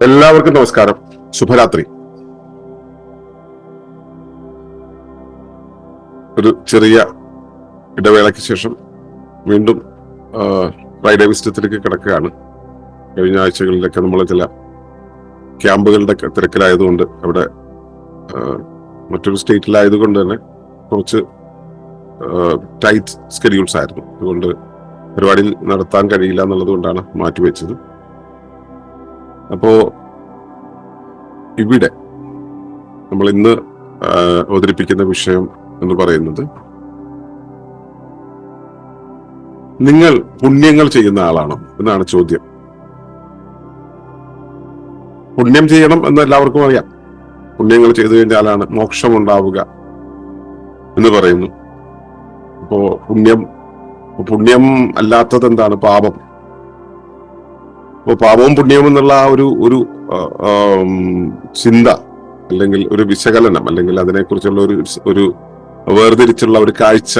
എല്ലാവർക്കും നമസ്കാരം, ശുഭരാത്രി. ഒരു ചെറിയ ഇടവേളയ്ക്ക് ശേഷം വീണ്ടും ഫ്രൈഡേ വിസിറ്റത്തിലേക്ക് കിടക്കുകയാണ്. കഴിഞ്ഞ ആഴ്ചകളിലൊക്കെ നമ്മൾ ചില ക്യാമ്പുകളുടെ തിരക്കിലായതുകൊണ്ട് അവിടെ മറ്റൊരു സ്റ്റേറ്റിലായതുകൊണ്ട് തന്നെ കുറച്ച് ടൈറ്റ് സ്കെഡ്യൂൾസ് ആയിരുന്നു. അതുകൊണ്ട് പരിപാടി നടത്താൻ കഴിയില്ല എന്നുള്ളത് കൊണ്ടാണ് മാറ്റിവെച്ചത്. അപ്പോ ഇവിടെ നമ്മൾ ഇന്ന് അവതരിപ്പിക്കുന്ന വിഷയം എന്ന് പറയുന്നത്, നിങ്ങൾ പുണ്യങ്ങൾ ചെയ്യുന്ന ആളാണോ എന്നാണ് ചോദ്യം. പുണ്യം ചെയ്യണം എന്ന് എല്ലാവർക്കും അറിയാം. പുണ്യങ്ങൾ ചെയ്തു കഴിഞ്ഞാലാണ് മോക്ഷം ഉണ്ടാവുക എന്ന് പറയുന്നു. അപ്പോ പുണ്യം അല്ലാത്തത് എന്താണ്? പാപം. അപ്പോൾ പാപവും പുണ്യവും എന്നുള്ള ആ ഒരു ചിന്ത, അല്ലെങ്കിൽ ഒരു വിശകലനം, അല്ലെങ്കിൽ അതിനെക്കുറിച്ചുള്ള ഒരു വേർതിരിച്ചുള്ള ഒരു കാഴ്ച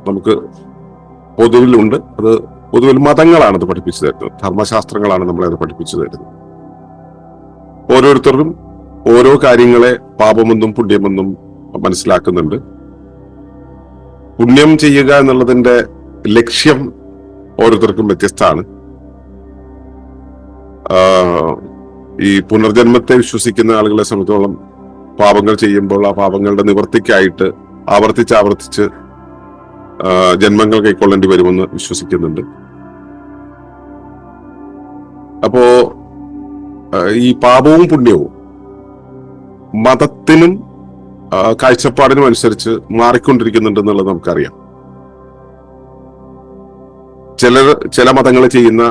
നമുക്ക് പൊതുവിലുണ്ട്. അത് പൊതുവിൽ മതങ്ങളാണ് അത് പഠിപ്പിച്ചു തരുന്നത്, ധർമ്മശാസ്ത്രങ്ങളാണ് നമ്മളെ അത് പഠിപ്പിച്ചു തരുന്നത്. ഓരോരുത്തരും ഓരോ കാര്യങ്ങളെ പാപമെന്നും പുണ്യമെന്നും മനസ്സിലാക്കുന്നുണ്ട്. പുണ്യം ചെയ്യുക എന്നുള്ളതിന്റെ ലക്ഷ്യം ഓരോരുത്തർക്കും വ്യത്യസ്തമാണ്. ഈ പുനർജന്മത്തെ വിശ്വസിക്കുന്ന ആളുകളെ സംബന്ധിച്ചോളം പാപങ്ങൾ ചെയ്യുമ്പോൾ ആ പാപങ്ങളുടെ നിവർത്തിക്കായിട്ട് ആവർത്തിച്ച് ജന്മങ്ങൾ കൈക്കൊള്ളേണ്ടി വരുമെന്ന് വിശ്വസിക്കുന്നുണ്ട്. അപ്പോ ഈ പാപവും പുണ്യവും മതത്തിനും കാഴ്ചപ്പാടിനും അനുസരിച്ച് മാറിക്കൊണ്ടിരിക്കുന്നുണ്ട് എന്നുള്ളത് നമുക്കറിയാം. ചില മതങ്ങൾ ചെയ്യുന്ന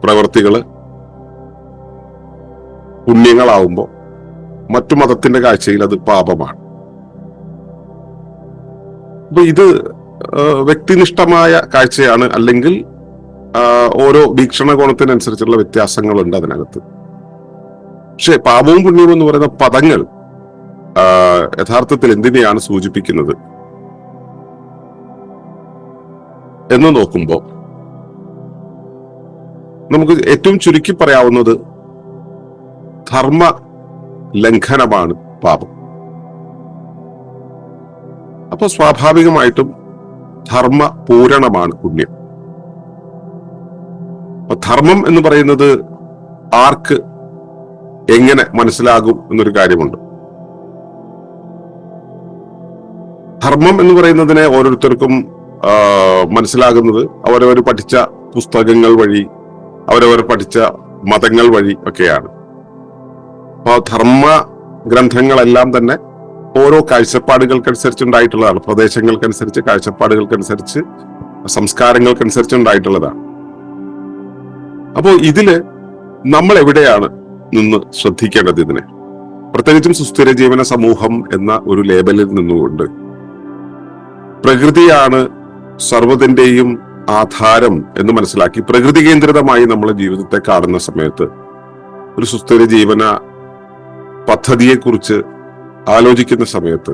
പ്രവൃത്തികള് പുണ്യങ്ങളാവുമ്പോൾ മറ്റു മതത്തിന്റെ കാഴ്ചയിൽ അത് പാപമാണ്. അപ്പൊ ഇത് വ്യക്തിനിഷ്ഠമായ കാഴ്ചയാണ്, അല്ലെങ്കിൽ ഓരോ വീക്ഷണകോണത്തിനനുസരിച്ചുള്ള വ്യത്യാസങ്ങളുണ്ട് അതിനകത്ത്. പക്ഷെ പാപവും പുണ്യവും എന്ന് പറയുന്ന പദങ്ങൾ യഥാർത്ഥത്തിൽ എന്തിനെയാണ് സൂചിപ്പിക്കുന്നത് എന്ന് നോക്കുമ്പോൾ നമുക്ക് ഏറ്റവും ചുരുക്കി പറയാവുന്നത് ധർമ്മ ലംഘനമാണ് പാപം. അപ്പൊ സ്വാഭാവികമായിട്ടും ധർമ്മ പൂരണമാണ് പുണ്യം. ധർമ്മം എന്ന് പറയുന്നത് ആർക്ക് എങ്ങനെ മനസ്സിലാകും എന്നൊരു കാര്യമുണ്ട്. ധർമ്മം എന്ന് പറയുന്നതിനെ ഓരോരുത്തർക്കും മനസ്സിലാകുന്നത് അവരവർ പഠിച്ച പുസ്തകങ്ങൾ വഴി, അവരവർ പഠിച്ച മതങ്ങൾ വഴി ഒക്കെയാണ്. അപ്പോൾ ധർമ്മ ഗ്രന്ഥങ്ങളെല്ലാം തന്നെ ഓരോ കാഴ്ചപ്പാടുകൾക്കനുസരിച്ച് ഉണ്ടായിട്ടുള്ളതാണ്. പ്രദേശങ്ങൾക്കനുസരിച്ച്, കാഴ്ചപ്പാടുകൾക്കനുസരിച്ച്, സംസ്കാരങ്ങൾക്കനുസരിച്ച് ഉണ്ടായിട്ടുള്ളതാണ്. അപ്പോ ഇതില് നമ്മൾ എവിടെയാണ് നിന്ന് ശ്രദ്ധിക്കേണ്ടത്? ഇതിനെ പ്രത്യേകിച്ചും സുസ്ഥിര ജീവന സമൂഹം എന്ന ഒരു ലേബലിൽ നിന്നുകൊണ്ട് പ്രകൃതിയാണ് സർവ്വതിന്റെയും ആധാരം എന്ന് മനസ്സിലാക്കി പ്രകൃതി കേന്ദ്രിതമായി നമ്മൾ ജീവിതത്തെ കാണുന്ന സമയത്ത് ഒരു സുസ്ഥിര ജീവന പദ്ധതിയെക്കുറിച്ച് ആലോചിക്കുന്ന സമയത്ത്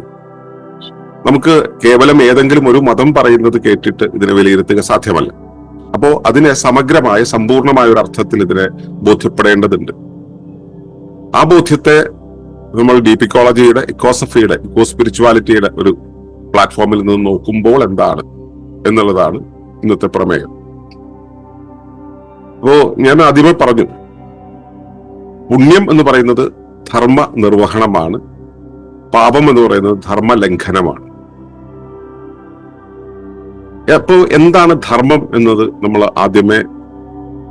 നമുക്ക് കേവലം ഏതെങ്കിലും ഒരു മതം പറയുന്നത് കേട്ടിട്ട് ഇതിനെ വിലയിരുത്തുക സാധ്യമല്ല. അപ്പോ അതിനെ സമഗ്രമായ, സമ്പൂർണമായ ഒരു അർത്ഥത്തിൽ ഇതിനെ ബോധ്യപ്പെടേണ്ടതുണ്ട്. ആ ബോധ്യത്തെ നമ്മൾ ഡീപ് ഇക്കോളജിയുടെ, ഇക്കോസഫിയുടെ, ഇക്കോ സ്പിരിച്വാലിറ്റിയുടെ ഒരു പ്ലാറ്റ്ഫോമിൽ നിന്ന് നോക്കുമ്പോൾ എന്താണ് എന്നുള്ളതാണ് ഇന്നത്തെ പ്രമേയം. അപ്പോ ഞാൻ ആദ്യമേ പറഞ്ഞു, പുണ്യം എന്ന് പറയുന്നത് ധർമ്മ നിർവഹണമാണ്, പാപം എന്ന് പറയുന്നത് ധർമ്മ ലംഘനമാണ്. അപ്പോ എന്താണ് ധർമ്മം എന്നത് നമ്മൾ ആദ്യമേ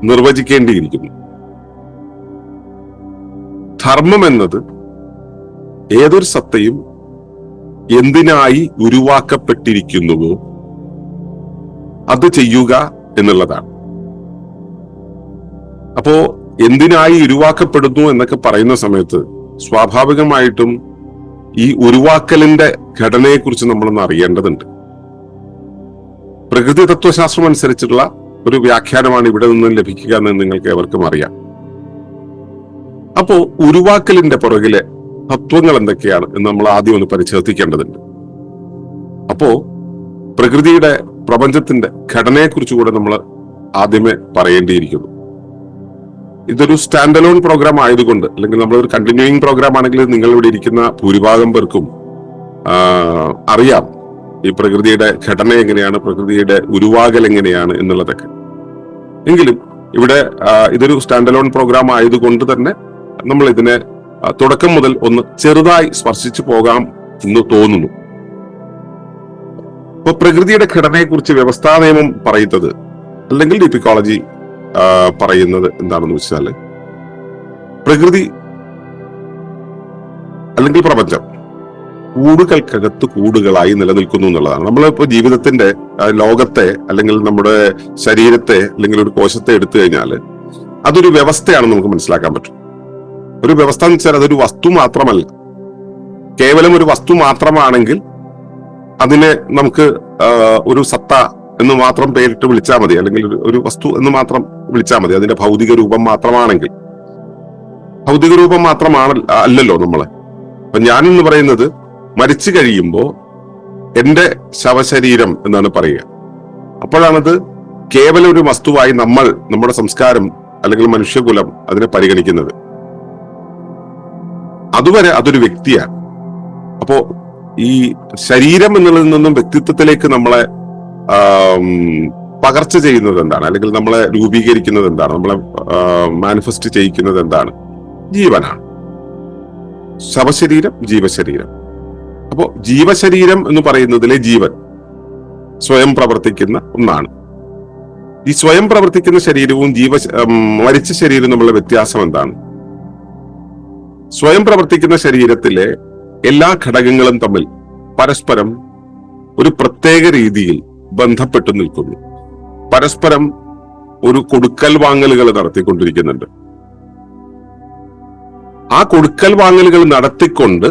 നിർവചിക്കേണ്ടിയിരിക്കുന്നു. ധർമ്മം എന്നത് ഏതൊരു സത്തയും എന്തിനായി ഉരുവാക്കപ്പെട്ടിരിക്കുന്നുവോ അത് ചെയ്യുക എന്നുള്ളതാണ്. അപ്പോ എന്തിനായി ഉരുവാക്കപ്പെടുന്നു എന്നൊക്കെ പറയുന്ന സമയത്ത് സ്വാഭാവികമായിട്ടും ഈ ഉരുവാക്കലിന്റെ ഘടനയെക്കുറിച്ച് നമ്മളൊന്ന് അറിയേണ്ടതുണ്ട്. പ്രകൃതി തത്വശാസ്ത്രം അനുസരിച്ചുള്ള ഒരു വ്യാഖ്യാനമാണ് ഇവിടെ നിന്നും ലഭിക്കുക എന്ന് നിങ്ങൾക്ക് ഏവർക്കും അറിയാം. അപ്പോ ഉരുവാക്കലിന്റെ പുറകിലെ തത്വങ്ങൾ എന്തൊക്കെയാണ് എന്ന് നമ്മൾ ആദ്യം ഒന്ന് പരിശോധിക്കേണ്ടതുണ്ട്. അപ്പോ പ്രകൃതിയുടെ, പ്രപഞ്ചത്തിന്റെ ഘടനയെക്കുറിച്ച് കൂടെ നമ്മൾ ആദ്യമേ പറയേണ്ടിയിരിക്കുന്നു. ഇതൊരു സ്റ്റാൻഡ് അലോൺ പ്രോഗ്രാം ആയതുകൊണ്ട്, അല്ലെങ്കിൽ നമ്മളൊരു കണ്ടിന്യൂയിങ് പ്രോഗ്രാം ആണെങ്കിൽ നിങ്ങൾ ഇവിടെ ഇരിക്കുന്ന ഭൂരിഭാഗം പേർക്കും അറിയാം ഈ പ്രകൃതിയുടെ ഘടന എങ്ങനെയാണ്, പ്രകൃതിയുടെ ഉരുവാകൽ എങ്ങനെയാണ് എന്നുള്ളതൊക്കെ. എങ്കിലും ഇവിടെ ഇതൊരു സ്റ്റാൻഡ് അലോൺ പ്രോഗ്രാം ആയതുകൊണ്ട് തന്നെ നമ്മൾ ഇതിനെ തുടക്കം മുതൽ ഒന്ന് ചെറുതായി സ്പർശിച്ചു പോകാം എന്ന് തോന്നുന്നു. ഇപ്പൊ പ്രകൃതിയുടെ ഘടനയെക്കുറിച്ച് വ്യവസ്ഥാ നിയമം പറയുന്നത്, അല്ലെങ്കിൽ ഡിപിക്കോളജി പറയുന്നത് എന്താണെന്ന് വെച്ചാല്, പ്രകൃതി അല്ലെങ്കിൽ പ്രപഞ്ചം കൂടുകൾക്കകത്ത് കൂടുകളായി നിലനിൽക്കുന്നു എന്നുള്ളതാണ്. നമ്മളിപ്പോ ജീവിതത്തിന്റെ ലോകത്തെ, അല്ലെങ്കിൽ നമ്മുടെ ശരീരത്തെ, അല്ലെങ്കിൽ ഒരു കോശത്തെ എടുത്തു കഴിഞ്ഞാൽ അതൊരു വ്യവസ്ഥയാണെന്ന് നമുക്ക് മനസ്സിലാക്കാൻ പറ്റും. ഒരു വ്യവസ്ഥ എന്ന് വെച്ചാൽ അതൊരു വസ്തു മാത്രമല്ല. കേവലം ഒരു വസ്തു മാത്രമാണെങ്കിൽ അതിനെ നമുക്ക് ഒരു സത്ത എന്ന് മാത്രം പേരിട്ട് വിളിച്ചാൽ മതി, അല്ലെങ്കിൽ ഒരു വസ്തു എന്ന് മാത്രം വിളിച്ചാൽ മതി. അതിന്റെ ഭൗതിക രൂപം മാത്രമാണെങ്കിൽ. ഭൗതിക രൂപം മാത്രമാണ് അല്ലല്ലോ നമ്മള്. അപ്പൊ ഞാനെന്ന് പറയുന്നത് മരിച്ചു കഴിയുമ്പോ എന്റെ ശവശരീരം എന്നാണ് പറയുക. അപ്പോഴാണത് കേവലം ഒരു വസ്തുവായി നമ്മുടെ സംസ്കാരം അല്ലെങ്കിൽ മനുഷ്യകുലം അതിനെ പരിഗണിക്കുന്നത്. അതുവരെ അതൊരു വ്യക്തിയാണ്. അപ്പോ ഈ ശരീരം എന്നുള്ളതിൽ നിന്നും വ്യക്തിത്വത്തിലേക്ക് നമ്മളെ പകർച്ച ചെയ്യുന്നത് എന്താണ്, അല്ലെങ്കിൽ നമ്മളെ രൂപീകരിക്കുന്നത് എന്താണ്, നമ്മളെ മാനിഫെസ്റ്റ് ചെയ്യിക്കുന്നത് എന്താണ്? ജീവനാണ്. ശവശരീരം, ജീവശരീരം. അപ്പോ ജീവശരീരം എന്ന് പറയുന്നതിലെ ജീവൻ സ്വയം പ്രവർത്തിക്കുന്ന ഒന്നാണ്. ഈ സ്വയം പ്രവർത്തിക്കുന്ന ശരീരവും മരിച്ച ശരീരവും തമ്മിലുള്ള വ്യത്യാസം എന്താണ്? സ്വയം പ്രവർത്തിക്കുന്ന ശരീരത്തിലെ എല്ലാ ഘടകങ്ങളും തമ്മിൽ പരസ്പരം ഒരു പ്രത്യേക രീതിയിൽ ബന്ധപ്പെട്ടു നിൽക്കുന്നു. പരസ്പരം ഒരു കൊടുക്കൽ വാങ്ങലുകൾ നടത്തിക്കൊണ്ടിരിക്കുന്നുണ്ട്. ആ കൊടുക്കൽ വാങ്ങലുകൾ നടത്തിക്കൊണ്ട്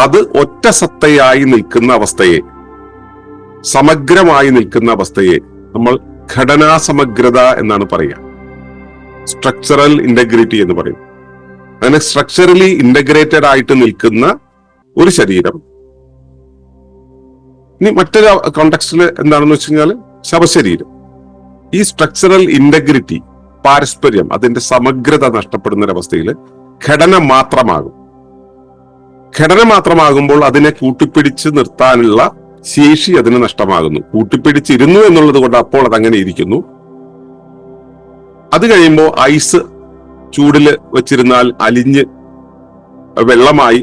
അത് ഒറ്റ സത്തയായി നിൽക്കുന്ന അവസ്ഥയെ, സമഗ്രമായി നിൽക്കുന്ന അവസ്ഥയെ നമ്മൾ ഘടനാസമഗ്രത എന്നാണ് പറയുക. സ്ട്രക്ചറൽ ഇന്റഗ്രിറ്റി എന്ന് പറയും. അങ്ങനെ സ്ട്രക്ചറലി ഇന്റഗ്രേറ്റഡ് ആയിട്ട് നിൽക്കുന്ന ഒരു ശരീരം. ഇനി മറ്റൊരു കോണ്ടെക്സ്റ്റിൽ എന്താണെന്ന് വെച്ച് കഴിഞ്ഞാൽ ശവശരീരം. ഈ സ്ട്രക്ചറൽ ഇന്റഗ്രിറ്റി, പാരസ്പര്യം, അതിന്റെ സമഗ്രത നഷ്ടപ്പെടുന്ന ഒരവസ്ഥയിൽ ഘടന മാത്രമാകും. ഘടന മാത്രമാകുമ്പോൾ അതിനെ കൂട്ടിപ്പിടിച്ച് നിർത്താനുള്ള ശേഷി അതിന് നഷ്ടമാകുന്നു. കൂട്ടിപ്പിടിച്ചിരുന്നു എന്നുള്ളത് കൊണ്ട് അപ്പോൾ അതങ്ങനെ ഇരിക്കുന്നു. അത് കഴിയുമ്പോൾ ഐസ് ചൂടില് വെച്ചിരുന്നാൽ അലിഞ്ഞ് വെള്ളമായി,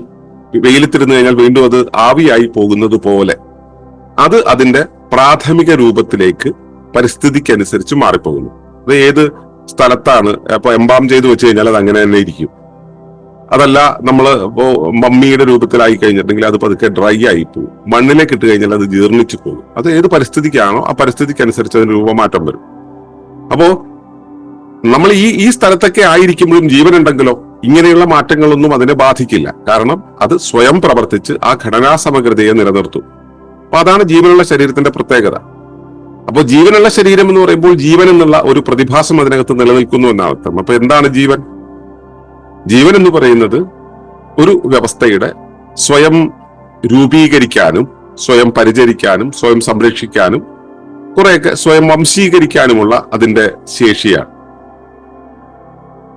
വെയിലത്തിരുന്നു കഴിഞ്ഞാൽ വീണ്ടും അത് ആവിയായി പോകുന്നത് പോലെ അത് അതിന്റെ പ്രാഥമിക രൂപത്തിലേക്ക് പരിസ്ഥിതിക്കനുസരിച്ച് മാറിപ്പോകുന്നു. അത് ഏത് സ്ഥലത്താണ് ഇപ്പൊ എംബാം ചെയ്ത് വെച്ച് കഴിഞ്ഞാൽ അത് അങ്ങനെ തന്നെ ഇരിക്കും. അതല്ല നമ്മൾ ഇപ്പോ മമ്മിയുടെ രൂപത്തിലായി കഴിഞ്ഞിട്ടുണ്ടെങ്കിൽ അത് പതുക്കെ ഡ്രൈ ആയി പോകും. മണ്ണിലേക്ക് ഇട്ട് കഴിഞ്ഞാൽ അത് ജീർണിച്ചു പോകും. അത് ഏത് പരിസ്ഥിതിക്കാണോ ആ പരിസ്ഥിതിക്കനുസരിച്ച് അതിന് രൂപമാറ്റം വരും. അപ്പോ നമ്മൾ ഈ സ്ഥലത്തൊക്കെ ആയിരിക്കുമ്പോഴും ജീവനുണ്ടെങ്കിലോ ഇങ്ങനെയുള്ള മാറ്റങ്ങളൊന്നും അതിനെ ബാധിക്കില്ല. കാരണം അത് സ്വയം പ്രവർത്തിച്ച് ആ ഘടനാ സമഗ്രതയെ നിലനിർത്തും. അപ്പൊ അതാണ് ജീവനുള്ള ശരീരത്തിന്റെ പ്രത്യേകത. അപ്പോൾ ജീവനുള്ള ശരീരം എന്ന് പറയുമ്പോൾ ജീവൻ എന്നുള്ള ഒരു പ്രതിഭാസം അതിനകത്ത് നിലനിൽക്കുന്നു എന്നാണ് അർത്ഥം. അപ്പൊ എന്താണ് ജീവൻ? ജീവൻ എന്ന് പറയുന്നത് ഒരു വ്യവസ്ഥയുടെ സ്വയം രൂപീകരിക്കാനും സ്വയം പരിചരിക്കാനും സ്വയം സംരക്ഷിക്കാനും കുറെയൊക്കെ സ്വയം വംശീകരിക്കാനുമുള്ള അതിന്റെ ശേഷിയാണ്.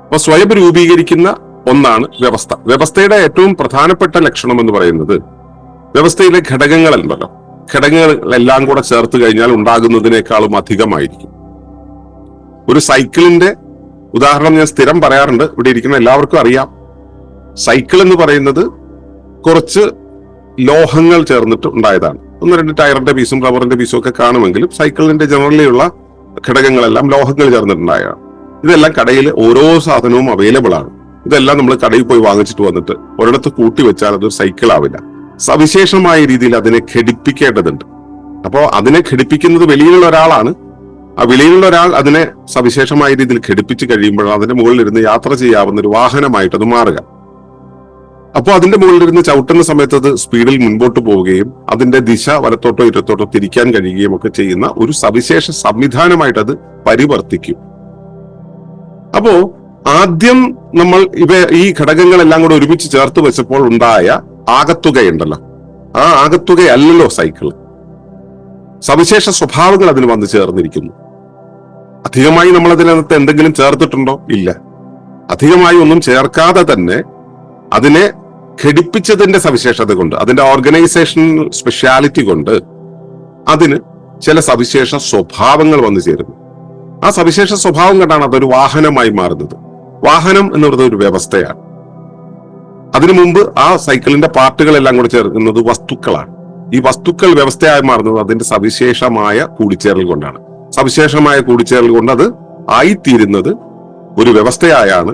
അപ്പൊ സ്വയം രൂപീകരിക്കുന്ന ഒന്നാണ് വ്യവസ്ഥ. വ്യവസ്ഥയുടെ ഏറ്റവും പ്രധാനപ്പെട്ട ലക്ഷണം എന്ന് പറയുന്നത് വ്യവസ്ഥയിലെ ഘടകങ്ങളുണ്ടല്ലോ, ഘടകങ്ങളെല്ലാം കൂടെ ചേർത്ത് കഴിഞ്ഞാൽ ഉണ്ടാകുന്നതിനേക്കാളും അധികമായിരിക്കും. ഒരു സൈക്കിളിന്റെ ഉദാഹരണം ഞാൻ സ്ഥിരം പറയാറുണ്ട്, ഇവിടെ ഇരിക്കുന്ന എല്ലാവർക്കും അറിയാം. സൈക്കിൾ എന്ന് പറയുന്നത് കുറച്ച് ലോഹങ്ങൾ ചേർന്നിട്ട് ഉണ്ടായതാണ്. 1-2 ടയറിന്റെ പീസും റബ്ബറിന്റെ പീസും ഒക്കെ കാണുമെങ്കിലും സൈക്കിളിന്റെ ജനറലി ഉള്ള ഘടകങ്ങളെല്ലാം ലോഹങ്ങൾ ചേർന്നിട്ടുണ്ടായതാണ്. ഇതെല്ലാം കടയിൽ ഓരോ സാധനവും അവൈലബിൾ ആണ്. ഇതെല്ലാം നമ്മൾ കടയിൽ പോയി വാങ്ങിച്ചിട്ട് വന്നിട്ട് ഒരിടത്ത് കൂട്ടി വെച്ചാൽ അതൊരു സൈക്കിൾ ആവില്ല. സവിശേഷമായ രീതിയിൽ അതിനെ ഘടിപ്പിക്കേണ്ടതുണ്ട്. അപ്പോൾ അതിനെ ഘടിപ്പിക്കുന്നത് വെളിയിലുള്ള ഒരാളാണ്. ആ വെളിയിലുള്ള ഒരാൾ അതിനെ സവിശേഷമായ രീതിയിൽ ഘടിപ്പിച്ച് കഴിയുമ്പോഴാണ് അതിന്റെ മുകളിലിരുന്ന് യാത്ര ചെയ്യാവുന്ന ഒരു വാഹനമായിട്ട് അത് മാറുക. അപ്പോൾ അതിന്റെ മുകളിലിരുന്ന് ചവിട്ടുന്ന സമയത്ത് അത് സ്പീഡിൽ മുൻപോട്ട് പോവുകയും അതിന്റെ ദിശ വലത്തോട്ടോ ഇടത്തോട്ടോ തിരിക്കാൻ കഴിയുകയും ഒക്കെ ചെയ്യുന്ന ഒരു സവിശേഷ സംവിധാനമായിട്ട് അത് പരിവർത്തിക്കും. അപ്പോ ആദ്യം നമ്മൾ ഈ ഘടകങ്ങളെല്ലാം കൂടെ ഒരുമിച്ച് ചേർത്ത് വെച്ചപ്പോൾ ഉണ്ടായ ആകത്തുകയുണ്ടല്ലോ, ആ ആകത്തുകയല്ലല്ലോ സൈക്കിള്. സവിശേഷ സ്വഭാവങ്ങൾ അതിന് വന്നു ചേർന്നിരിക്കുന്നു. അധികമായി നമ്മൾ അതിനകത്ത് എന്തെങ്കിലും ചേർത്തിട്ടുണ്ടോ? ഇല്ല. അധികമായി ഒന്നും ചേർക്കാതെ തന്നെ അതിനെ ഘടിപ്പിച്ചതിന്റെ സവിശേഷത കൊണ്ട്, അതിന്റെ ഓർഗനൈസേഷൻ സ്പെഷ്യാലിറ്റി കൊണ്ട് അതിന് ചില സവിശേഷ സ്വഭാവങ്ങൾ വന്നു ചേരുന്നു. ആ സവിശേഷ സ്വഭാവം കൊണ്ടാണ് അതൊരു വാഹനമായി മാറുന്നത്. വാഹനം എന്ന് പറയുന്നത് ഒരു വ്യവസ്ഥയാണ്. അതിനു മുമ്പ് ആ സൈക്കിളിന്റെ പാർട്ടുകളെല്ലാം കൂടെ ചേർക്കുന്നത് വസ്തുക്കളാണ്. ഈ വസ്തുക്കൾ വ്യവസ്ഥയായി മാറുന്നത് അതിന്റെ സവിശേഷമായ കൂടിച്ചേരൽ കൊണ്ടാണ്. സവിശേഷമായ കൂടിച്ചേരൽ കൊണ്ട് അത് ആയിത്തീരുന്നത് ഒരു വ്യവസ്ഥയായാണ്.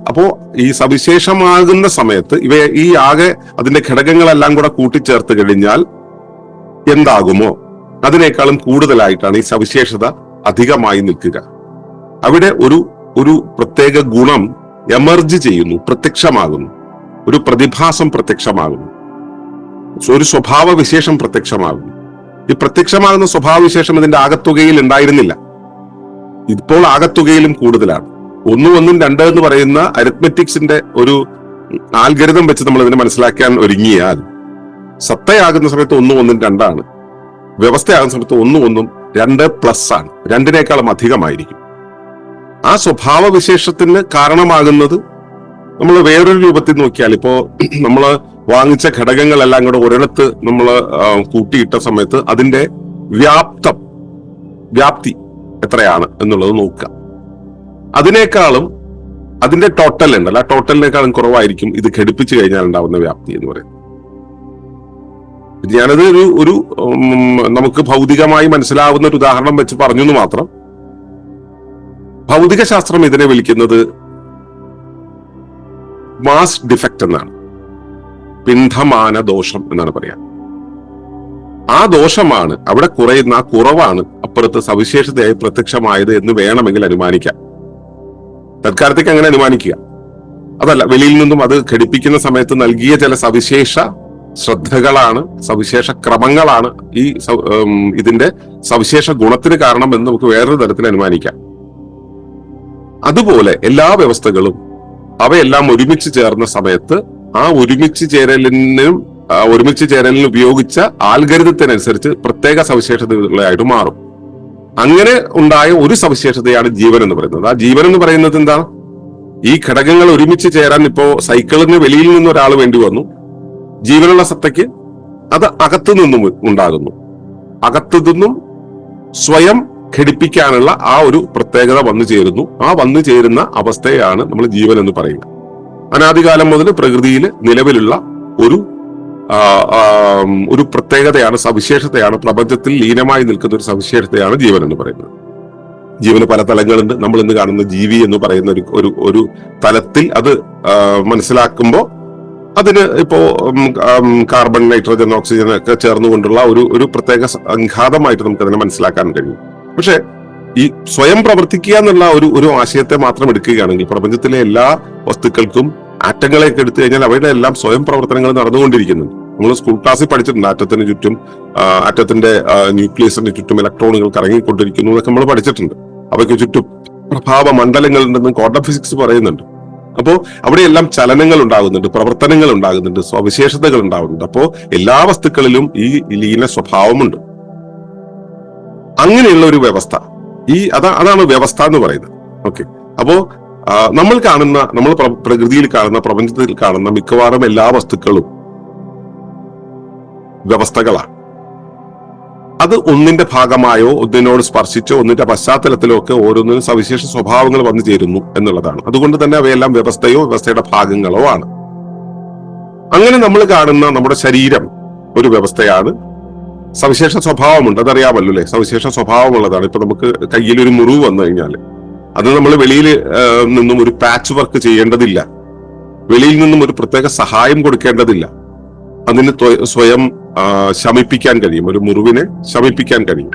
അപ്പോ ഈ സവിശേഷമാകുന്ന സമയത്ത് ഈ ആകെ അതിന്റെ ഘടകങ്ങളെല്ലാം കൂടെ കൂട്ടിച്ചേർത്ത് കഴിഞ്ഞാൽ എന്താകുമോ അതിനേക്കാളും കൂടുതലായിട്ടാണ് ഈ സവിശേഷത അധികമായി നിൽക്കുക. അവിടെ ഒരു പ്രത്യേക ഗുണം എമർജ് ചെയ്യുന്നു, പ്രത്യക്ഷമാകുന്നു, ഒരു പ്രതിഭാസം പ്രത്യക്ഷമാകുന്നു, ഒരു സ്വഭാവ വിശേഷം പ്രത്യക്ഷമാകുന്നു. ഈ പ്രത്യക്ഷമാകുന്ന സ്വഭാവവിശേഷം ഇതിന്റെ ആകത്തുകയിൽ ഉണ്ടായിരുന്നില്ല. ഇപ്പോൾ ആകത്തുകയിലും കൂടുതലാണ്. 1 1 2 എന്ന് പറയുന്ന അരിത്മെറ്റിക്സിന്റെ ഒരു ആൽഗരിതം വെച്ച് നമ്മൾ ഇതിനെ മനസ്സിലാക്കാൻ ഒരുങ്ങിയാൽ സത്തയാകുന്ന സമയത്ത് 1 1 2 ആണ്. വ്യവസ്ഥയാകുന്ന സമയത്ത് 1 1 2 പ്ലസ് ആണ്. 2-നേക്കാളും അധികമായിരിക്കും. ആ സ്വഭാവ വിശേഷത്തിന് കാരണമാകുന്നത് നമ്മൾ വേറൊരു രൂപത്തിൽ നോക്കിയാൽ, ഇപ്പോ നമ്മൾ വാങ്ങിച്ച ഘടകങ്ങളെല്ലാം കൂടെ ഒരിടത്ത് നമ്മൾ കൂട്ടിയിട്ട സമയത്ത് അതിന്റെ വ്യാപ്തി എത്രയാണ് എന്നുള്ളത് നോക്കുക. അതിനേക്കാളും അതിന്റെ ടോട്ടൽ ഉണ്ടല്ലോ, ആ ടോട്ടലിനേക്കാളും കുറവായിരിക്കും ഇത് ഘടിപ്പിച്ചു കഴിഞ്ഞാൽ ഉണ്ടാവുന്ന വ്യാപ്തി എന്ന് പറയുന്നത്. ഞാനത് ഒരു നമുക്ക് ഭൗതികമായി മനസ്സിലാവുന്ന ഒരു ഉദാഹരണം വെച്ച് പറഞ്ഞു എന്ന് മാത്രം. ഭൗതിക ശാസ്ത്രം ഇതിനെ വിളിക്കുന്നത് മാസ് ഡിഫക്റ്റ് എന്നാണ്, പിണ്ഡമാന ദോഷം എന്നാണ് പറയാ. ആ ദോഷമാണ് അവിടെ കുറയുന്ന, ആ കുറവാണ് അപ്പുറത്ത് സവിശേഷതയായി പ്രത്യക്ഷമായത് എന്ന് വേണമെങ്കിൽ അനുമാനിക്കാം. തൽക്കാലത്തേക്ക് അങ്ങനെ അനുമാനിക്കുക. അതല്ല, വെളിയിൽ നിന്നും അത് ഘടിപ്പിക്കുന്ന സമയത്ത് നൽകിയ ചില സവിശേഷ ശ്രദ്ധകളാണ്, സവിശേഷ ക്രമങ്ങളാണ് ഈ ഇതിന്റെ സവിശേഷ ഗുണത്തിന് കാരണം എന്ന് നമുക്ക് വേറൊരു തരത്തിൽ അനുമാനിക്കാം. അതുപോലെ എല്ലാ വ്യവസ്ഥകളും അവയെല്ലാം ഒരുമിച്ച് ചേർന്ന സമയത്ത് ആ ഒരുമിച്ച് ചേരലിന് ഉപയോഗിച്ച ആൽഗരിതത്തിനനുസരിച്ച് പ്രത്യേക സവിശേഷതകളായിട്ട് മാറും. അങ്ങനെ ഉണ്ടായ ഒരു സവിശേഷതയാണ് ജീവൻ എന്ന് പറയുന്നത്. ആ ജീവൻ എന്ന് പറയുന്നത് എന്താണ്? ഈ ഘടകങ്ങൾ ഒരുമിച്ച് ചേരാൻ ഇപ്പോ സൈക്കിളിന് വെളിയിൽ നിന്ന് ഒരാൾ വേണ്ടി വന്നു. ജീവനുള്ള സത്തയ്ക്ക് അത് അകത്തു നിന്നും ഉണ്ടാകുന്നു. അകത്തു നിന്നും സ്വയം ഘടിപ്പിക്കാനുള്ള ആ ഒരു പ്രത്യേകത വന്നു ചേരുന്നു. ആ വന്നു ചേരുന്ന അവസ്ഥയാണ് നമ്മൾ ജീവൻ എന്ന് പറയുക. അനാദികാലം മുതൽ പ്രകൃതിയിൽ നിലവിലുള്ള ഒരു പ്രത്യേകതയാണ്, സവിശേഷതയാണ്, പ്രപഞ്ചത്തിൽ ലീനമായി നിൽക്കുന്ന ഒരു സവിശേഷതയാണ് ജീവൻ എന്ന് പറയുന്നത്. ജീവന് പല തലങ്ങളുണ്ട്. നമ്മൾ ഇന്ന് കാണുന്ന ജീവി എന്ന് പറയുന്ന ഒരു തലത്തിൽ അത് മനസ്സിലാക്കുമ്പോൾ അതിന് ഇപ്പോ കാർബൺ, നൈട്രജൻ, ഓക്സിജൻ ഒക്കെ ചേർന്നുകൊണ്ടുള്ള ഒരു പ്രത്യേക സംഘാതമായിട്ട് നമുക്ക് അതിനെ മനസ്സിലാക്കാൻ കഴിയും. പക്ഷെ ഈ സ്വയം പ്രവർത്തിക്കുക എന്നുള്ള ഒരു ആശയത്തെ മാത്രം എടുക്കുകയാണെങ്കിൽ പ്രപഞ്ചത്തിലെ എല്ലാ വസ്തുക്കൾക്കും ആറ്റങ്ങളെയൊക്കെ എടുത്തു കഴിഞ്ഞാൽ അവയുടെ എല്ലാം സ്വയം പ്രവർത്തനങ്ങൾ നടന്നുകൊണ്ടിരിക്കുന്നുണ്ട്. നമ്മൾ സ്കൂൾ ക്ലാസ്സിൽ പഠിച്ചിട്ടുണ്ട്. ആറ്റത്തിന് ചുറ്റും, ആറ്റത്തിന്റെ ന്യൂക്ലിയസിന് ചുറ്റും ഇലക്ട്രോണുകൾ കറങ്ങിക്കൊണ്ടിരിക്കുന്നു എന്നൊക്കെ നമ്മൾ പഠിച്ചിട്ടുണ്ട്. അവയ്ക്ക് ചുറ്റും പ്രഭാവ മണ്ഡലങ്ങൾ ഉണ്ടെന്ന് ക്വാണ്ടം ഫിസിക്സ് പറയുന്നുണ്ട്. അപ്പോ അവിടെയെല്ലാം ചലനങ്ങൾ ഉണ്ടാകുന്നുണ്ട്, പ്രവർത്തനങ്ങൾ ഉണ്ടാകുന്നുണ്ട്, സവിശേഷതകൾ ഉണ്ടാകുന്നുണ്ട്. അപ്പോ എല്ലാ വസ്തുക്കളിലും ഈ ലീന സ്വഭാവമുണ്ട്. അങ്ങനെയുള്ള ഒരു വ്യവസ്ഥ, അതാണ് വ്യവസ്ഥ എന്ന് പറയുന്നത്. ഓക്കെ, അപ്പോ നമ്മൾ പ്രകൃതിയിൽ കാണുന്ന, പ്രപഞ്ചത്തിൽ കാണുന്ന മിക്കവാറും എല്ലാ വസ്തുക്കളും വ്യവസ്ഥകളാണ്. അത് ഒന്നിന്റെ ഭാഗമായോ ഒന്നിനോട് സ്പർശിച്ചോ ഒന്നിന്റെ പശ്ചാത്തലത്തിലോ ഒക്കെ ഓരോന്നിനും സവിശേഷ സ്വഭാവങ്ങൾ വന്നു ചേരുന്നു എന്നുള്ളതാണ്. അതുകൊണ്ട് തന്നെ അവയെല്ലാം വ്യവസ്ഥയുടെ ഭാഗങ്ങളോ ആണ്. അങ്ങനെ നമ്മൾ കാണുന്ന നമ്മുടെ ശരീരം ഒരു വ്യവസ്ഥയാണ്. സവിശേഷ സ്വഭാവമുണ്ട്, അതറിയാമല്ലോ അല്ലെ? സവിശേഷ സ്വഭാവമുള്ളതാണ്. ഇപ്പൊ നമുക്ക് കയ്യിൽ ഒരു മുറിവ് വന്നു കഴിഞ്ഞാൽ അത് നമ്മൾ വെളിയിൽ നിന്നും ഒരു പാച്ച് വർക്ക് ചെയ്യേണ്ടതില്ല, വെളിയിൽ നിന്നും ഒരു പ്രത്യേക സഹായം കൊടുക്കേണ്ടതില്ല. അതിന് സ്വയം ശമിപ്പിക്കാൻ കഴിയും, ഒരു മുറിവിനെ ശമിപ്പിക്കാൻ കഴിയും.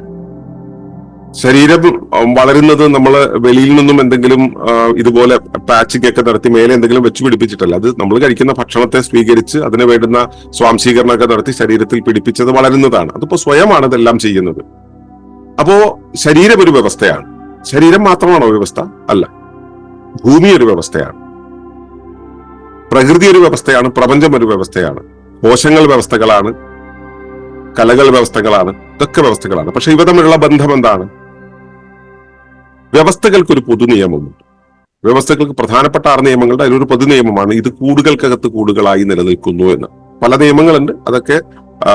ശരീരം വളരുന്നത് നമ്മൾ വെളിയിൽ നിന്നും എന്തെങ്കിലും ഇതുപോലെ പാച്ചിങ് ഒക്കെ നടത്തി മേലെ എന്തെങ്കിലും വെച്ച് പിടിപ്പിച്ചിട്ടല്ല. അത് നമ്മൾ കഴിക്കുന്ന ഭക്ഷണത്തെ സ്വീകരിച്ച് അതിന് വേണ്ടുന്ന സ്വാംശീകരണമൊക്കെ നടത്തി ശരീരത്തിൽ പിടിപ്പിച്ചത് വളരുന്നതാണ്. അതിപ്പോ സ്വയമാണ് ഇതെല്ലാം ചെയ്യുന്നത്. അപ്പോ ശരീരം ഒരു വ്യവസ്ഥയാണ്. ശരീരം മാത്രമാണോ വ്യവസ്ഥ? അല്ല. ഭൂമി ഒരു വ്യവസ്ഥയാണ്, പ്രകൃതി ഒരു വ്യവസ്ഥയാണ്, പ്രപഞ്ചം ഒരു വ്യവസ്ഥയാണ്, കോശങ്ങൾ വ്യവസ്ഥകളാണ്, കലകൾ വ്യവസ്ഥകളാണ്, ഇതൊക്കെ വ്യവസ്ഥകളാണ്. പക്ഷെ ഇവ തമ്മിലുള്ള ബന്ധം എന്താണ്? വ്യവസ്ഥകൾക്ക് ഒരു പൊതു നിയമമുണ്ട്. വ്യവസ്ഥകൾക്ക് പ്രധാനപ്പെട്ട 6 നിയമങ്ങളുടെ അതിലൊരു പൊതു നിയമമാണ് ഇത് കൂടുകൾക്കകത്ത് കൂടുകളായി നിലനിൽക്കുന്നു എന്ന്. പല നിയമങ്ങളുണ്ട്, അതൊക്കെ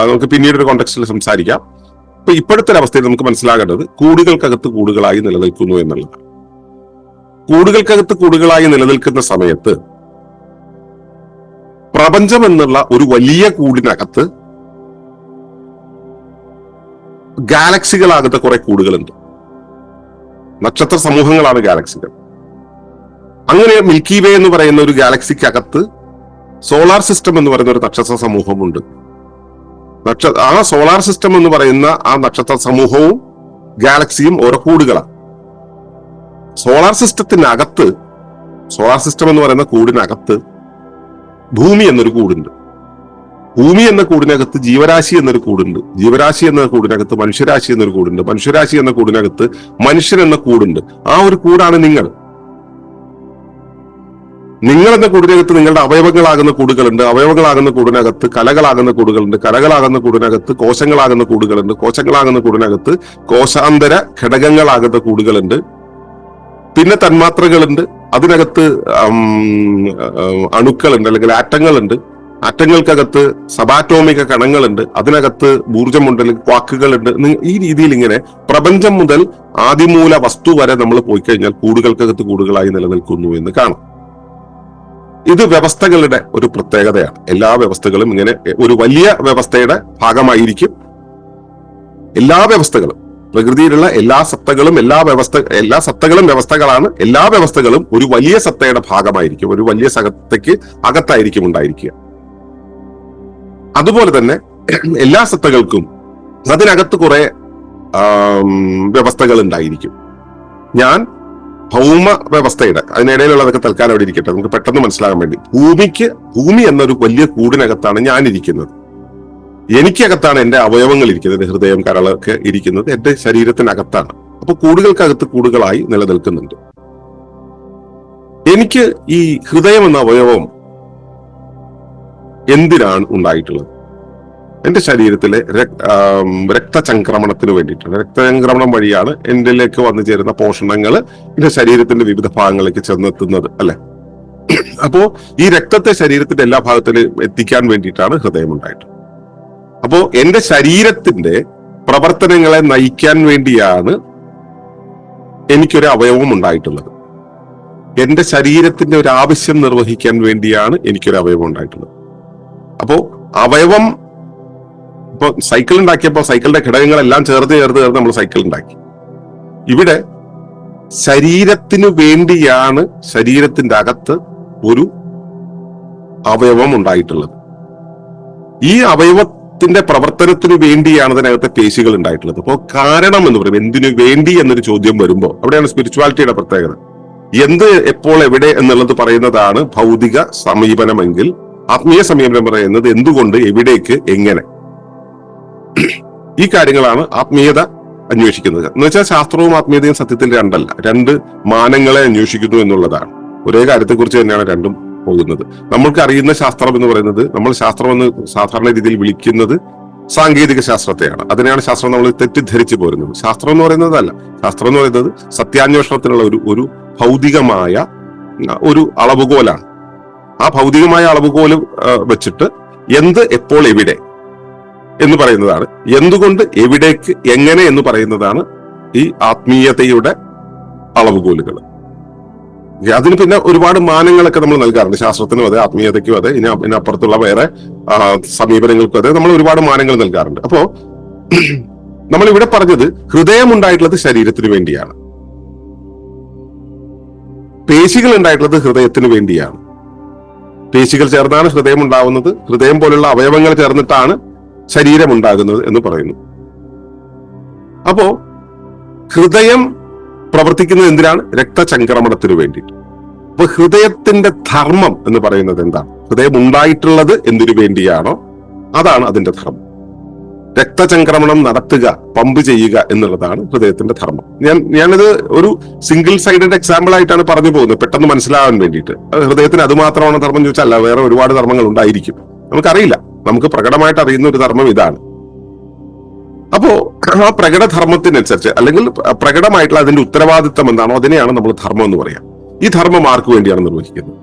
നമുക്ക് പിന്നീട് ഒരു കോണ്ടെക്സ്റ്റിൽ സംസാരിക്കാം. അപ്പൊ ഇപ്പോഴത്തെ അവസ്ഥയിൽ നമുക്ക് മനസ്സിലാകേണ്ടത് കൂടുകൾക്കകത്ത് കൂടുകളായി നിലനിൽക്കുന്നു എന്നുള്ളതാണ്. കൂടുകൾക്കകത്ത് കൂടുകളായി നിലനിൽക്കുന്ന സമയത്ത് പ്രപഞ്ചം എന്നുള്ള ഒരു വലിയ കൂടിനകത്ത് ഗാലക്സികളാകുന്ന കുറെ കൂടുകളുണ്ട്. നക്ഷത്ര സമൂഹങ്ങളാണ് ഗാലക്സികൾ. അങ്ങനെ മിൽക്കി വേ എന്ന് പറയുന്ന ഒരു ഗാലക്സിക്കകത്ത് സോളാർ സിസ്റ്റം എന്ന് പറയുന്ന ഒരു നക്ഷത്ര സമൂഹമുണ്ട്. ആ സോളാർ സിസ്റ്റം എന്ന് പറയുന്ന ആ നക്ഷത്ര സമൂഹവും ഗാലക്സിയും ഓരോ കൂടുകളാണ്. സോളാർ സിസ്റ്റത്തിനകത്ത്, സോളാർ സിസ്റ്റം എന്ന് പറയുന്ന കൂടിനകത്ത് ഭൂമി എന്നൊരു കൂടുണ്ട്. ഭൂമി എന്ന കൂടിനകത്ത് ജീവരാശി എന്നൊരു കൂടുണ്ട്. ജീവരാശി എന്ന കൂടിനകത്ത് മനുഷ്യരാശി എന്നൊരു കൂടുണ്ട്. മനുഷ്യരാശി എന്ന കൂടിനകത്ത് മനുഷ്യൻ എന്ന കൂടുണ്ട്. ആ ഒരു കൂടാണ് നിങ്ങൾ. നിങ്ങൾ എന്ന കൂടിനകത്ത് നിങ്ങളുടെ അവയവങ്ങളാകുന്ന കൂടുകളുണ്ട്. അവയവങ്ങളാകുന്ന കൂടിനകത്ത് കലകളാകുന്ന കൂടുകളുണ്ട്. കലകളാകുന്ന കൂടിനകത്ത് കോശങ്ങളാകുന്ന കൂടുകളുണ്ട്. കോശങ്ങളാകുന്ന കൂടിനകത്ത് കോശാന്തര ഘടകങ്ങളാകുന്ന കൂടുകളുണ്ട്. പിന്നെ തന്മാത്രകളുണ്ട്. അതിനകത്ത് അണുക്കളുണ്ട്, അല്ലെങ്കിൽ ആറ്റങ്ങളുണ്ട്. ആറ്റങ്ങൾക്കകത്ത് സബാറ്റോമിക കണങ്ങളുണ്ട്. അതിനകത്ത് ഊർജ്ജമുണ്ട്, അല്ലെങ്കിൽ ക്വാക്കുകളുണ്ട്. ഈ രീതിയിൽ ഇങ്ങനെ പ്രപഞ്ചം മുതൽ ആദിമൂല വസ്തു വരെ നമ്മൾ പോയി കഴിഞ്ഞാൽ കൂടുകൾക്കകത്ത് കൂടുകളായി നിലനിൽക്കുന്നു എന്ന് കാണാം. ഇത് വ്യവസ്ഥകളുടെ ഒരു പ്രത്യേകതയാണ്. എല്ലാ വ്യവസ്ഥകളും ഇങ്ങനെ ഒരു വലിയ വ്യവസ്ഥയുടെ ഭാഗമായിരിക്കും. എല്ലാ വ്യവസ്ഥകളും, പ്രകൃതിയിലുള്ള എല്ലാ സത്തകളും എല്ലാ സത്തകളും വ്യവസ്ഥകളാണ്. എല്ലാ വ്യവസ്ഥകളും ഒരു വലിയ സത്തയുടെ ഭാഗമായിരിക്കും, ഒരു വലിയ സത്തയ്ക്ക് അകത്തായിരിക്കും ഉണ്ടായിരിക്കുക. അതുപോലെ തന്നെ എല്ലാ സത്തകൾക്കും അതിനകത്ത് കുറെ വ്യവസ്ഥകൾ ഉണ്ടായിരിക്കും. ഞാൻ ഭൗമ വ്യവസ്ഥയുടെ അതിനിടയിലുള്ളതൊക്കെ തൽക്കാലം അവിടെ ഇരിക്കട്ടെ, നമുക്ക് പെട്ടെന്ന് മനസ്സിലാകാൻ വേണ്ടി. ഭൂമി എന്നൊരു വലിയ കൂടിനകത്താണ് ഞാൻ ഇരിക്കുന്നത്. എനിക്കകത്താണ് എന്റെ അവയവങ്ങൾ ഇരിക്കുന്നത്. ഹൃദയം, കരളൊക്കെ ഇരിക്കുന്നത് എന്റെ ശരീരത്തിനകത്താണ്. അപ്പൊ കൂടുകൾക്കകത്ത് കൂടുകളായി നിലനിൽക്കുന്നുണ്ട്. എനിക്ക് ഈ ഹൃദയം എന്ന അവയവം എന്തിനാണ് ഉണ്ടായിട്ടുള്ളത്? എന്റെ ശരീരത്തിലെ രക്തചംക്രമണത്തിന് വേണ്ടിയിട്ടാണ്. രക്തചംക്രമണം വഴിയാണ് എന്നിലേക്ക് വന്നു ചേരുന്ന പോഷണങ്ങൾ എന്റെ ശരീരത്തിന്റെ വിവിധ ഭാഗങ്ങളിലേക്ക് ചെന്നെത്തുന്നത്, അല്ലെ? അപ്പോ ഈ രക്തത്തെ ശരീരത്തിന്റെ എല്ലാ ഭാഗത്തിലും എത്തിക്കാൻ വേണ്ടിയിട്ടാണ് ഹൃദയം ഉണ്ടായിട്ടുള്ളത്. അപ്പോ എന്റെ ശരീരത്തിന്റെ പ്രവർത്തനങ്ങളെ നയിക്കാൻ വേണ്ടിയാണ് എനിക്കൊരു അവയവം ഉണ്ടായിട്ടുള്ളത്. എന്റെ ശരീരത്തിന്റെ ഒരു ആവശ്യം നിർവഹിക്കാൻ വേണ്ടിയാണ് എനിക്കൊരു അവയവം ഉണ്ടായിട്ടുള്ളത്. അപ്പോ അവയവം, ഇപ്പൊ സൈക്കിൾ ഉണ്ടാക്കിയപ്പോ സൈക്കിളിന്റെ ഘടകങ്ങളെല്ലാം ചേർത്ത് നമ്മൾ സൈക്കിൾ ഉണ്ടാക്കി. ഇവിടെ ശരീരത്തിനു വേണ്ടിയാണ് ശരീരത്തിന്റെ അകത്ത് ഒരു അവയവം ഉണ്ടായിട്ടുള്ളത്. ഈ അവയവത്തിന്റെ പ്രവർത്തനത്തിനു വേണ്ടിയാണ് അതിനകത്തെ പേശികൾ ഉണ്ടായിട്ടുള്ളത്. അപ്പോൾ കാരണം എന്ന് പറയുമ്പോൾ എന്തിനു വേണ്ടി എന്നൊരു ചോദ്യം വരുമ്പോൾ അവിടെയാണ് സ്പിരിച്വാലിറ്റിയുടെ പ്രത്യേകത. എന്ത്, എപ്പോൾ, എവിടെ എന്നുള്ളത് പറയുന്നതാണ് ഭൗതിക സമീപനമെങ്കിൽ ആത്മീയ സമീപനം പറയുന്നത് എന്തുകൊണ്ട്, എവിടേക്ക്, എങ്ങനെ. ഈ കാര്യങ്ങളാണ് ആത്മീയത അന്വേഷിക്കുന്നത്. എന്ന് വെച്ചാൽ ശാസ്ത്രവും ആത്മീയതയും സത്യത്തിൽ രണ്ടല്ല, രണ്ട് മാനങ്ങളെ അന്വേഷിക്കുന്നു എന്നുള്ളതാണ്. ഒരേ കാര്യത്തെക്കുറിച്ച് തന്നെയാണ് രണ്ടും പോകുന്നത്. നമ്മൾക്ക് അറിയുന്ന ശാസ്ത്രം എന്ന് പറയുന്നത്, നമ്മൾ ശാസ്ത്രം എന്ന് സാധാരണ രീതിയിൽ വിളിക്കുന്നത് സാങ്കേതിക ശാസ്ത്രത്തെയാണ്. അതിനെയാണ് ശാസ്ത്രം നമ്മൾ തെറ്റിദ്ധരിച്ചു പോരുന്നത്. ശാസ്ത്രം എന്ന് പറയുന്നതല്ല. ശാസ്ത്രം എന്ന് പറയുന്നത് സത്യാന്വേഷണത്തിനുള്ള ഒരു ഭൗതികമായ ഒരു അളവുകോലാണ്. ആ ഭൗതികമായ അളവുകോല് വെച്ചിട്ട് എന്ത്, എപ്പോൾ, എവിടെ എന്ന് പറയുന്നതാണ്. എന്തുകൊണ്ട്, എവിടേക്ക്, എങ്ങനെ എന്ന് പറയുന്നതാണ് ഈ ആത്മീയതയുടെ അളവുകോലുകൾ. അതിന് പിന്നെ ഒരുപാട് മാനങ്ങളൊക്കെ നമ്മൾ നൽകാറുണ്ട്. ശാസ്ത്രത്തിനും അതെ, ആത്മീയതയ്ക്കും അതെ, ഇതിനപ്പുറത്തുള്ള വേറെ സമീപനങ്ങൾക്കും അതെ, നമ്മൾ ഒരുപാട് മാനങ്ങൾ നൽകാറുണ്ട്. അപ്പോ നമ്മൾ ഇവിടെ പറഞ്ഞത് ഹൃദയം ഉണ്ടായിട്ടുള്ളത് ശരീരത്തിന് വേണ്ടിയാണ്, പേശികൾ ഉണ്ടായിട്ടുള്ളത് ഹൃദയത്തിന് വേണ്ടിയാണ്. പേശികൾ ചേർന്നാണ് ഹൃദയം ഉണ്ടാവുന്നത്. ഹൃദയം പോലുള്ള അവയവങ്ങൾ ചേർന്നിട്ടാണ് ശരീരം ഉണ്ടാകുന്നത് എന്ന് പറയുന്നു. അപ്പോ ഹൃദയം പ്രവർത്തിക്കുന്നത് എന്തിനാണ്? രക്തചംക്രമണത്തിന് വേണ്ടിയിട്ട്. അപ്പൊ ഹൃദയത്തിന്റെ ധർമ്മം എന്ന് പറയുന്നത് എന്താണ്? ഹൃദയം ഉണ്ടായിട്ടുള്ളത് എന്തിനു വേണ്ടിയാണോ അതാണ് അതിന്റെ ധർമ്മം. രക്തചംക്രമണം നടത്തുക, പമ്പ് ചെയ്യുക എന്നുള്ളതാണ് ഹൃദയത്തിന്റെ ധർമ്മം. ഞാനത് ഒരു സിംഗിൾ സൈഡഡ് എക്സാമ്പിൾ ആയിട്ടാണ് പറഞ്ഞു പോകുന്നത്, പെട്ടെന്ന് മനസ്സിലാവാൻ വേണ്ടിയിട്ട്. ഹൃദയത്തിന് അത് മാത്രമാണ് ധർമ്മം ചോദിച്ചല്ല, വേറെ ഒരുപാട് ധർമ്മങ്ങൾ ഉണ്ടായിരിക്കും. നമുക്കറിയില്ല. നമുക്ക് പ്രകടമായിട്ട് അറിയുന്ന ഒരു ധർമ്മം ഇതാണ്. അപ്പോ ആ പ്രകടധർമ്മത്തിനനുസരിച്ച് അല്ലെങ്കിൽ പ്രകടമായിട്ടുള്ള അതിന്റെ ഉത്തരവാദിത്തം എന്താണോ അതിനെയാണ് നമ്മൾ ധർമ്മം എന്ന് പറയാം. ഈ ധർമ്മം ആർക്ക് വേണ്ടിയാണ് നിർവഹിക്കുന്നത്?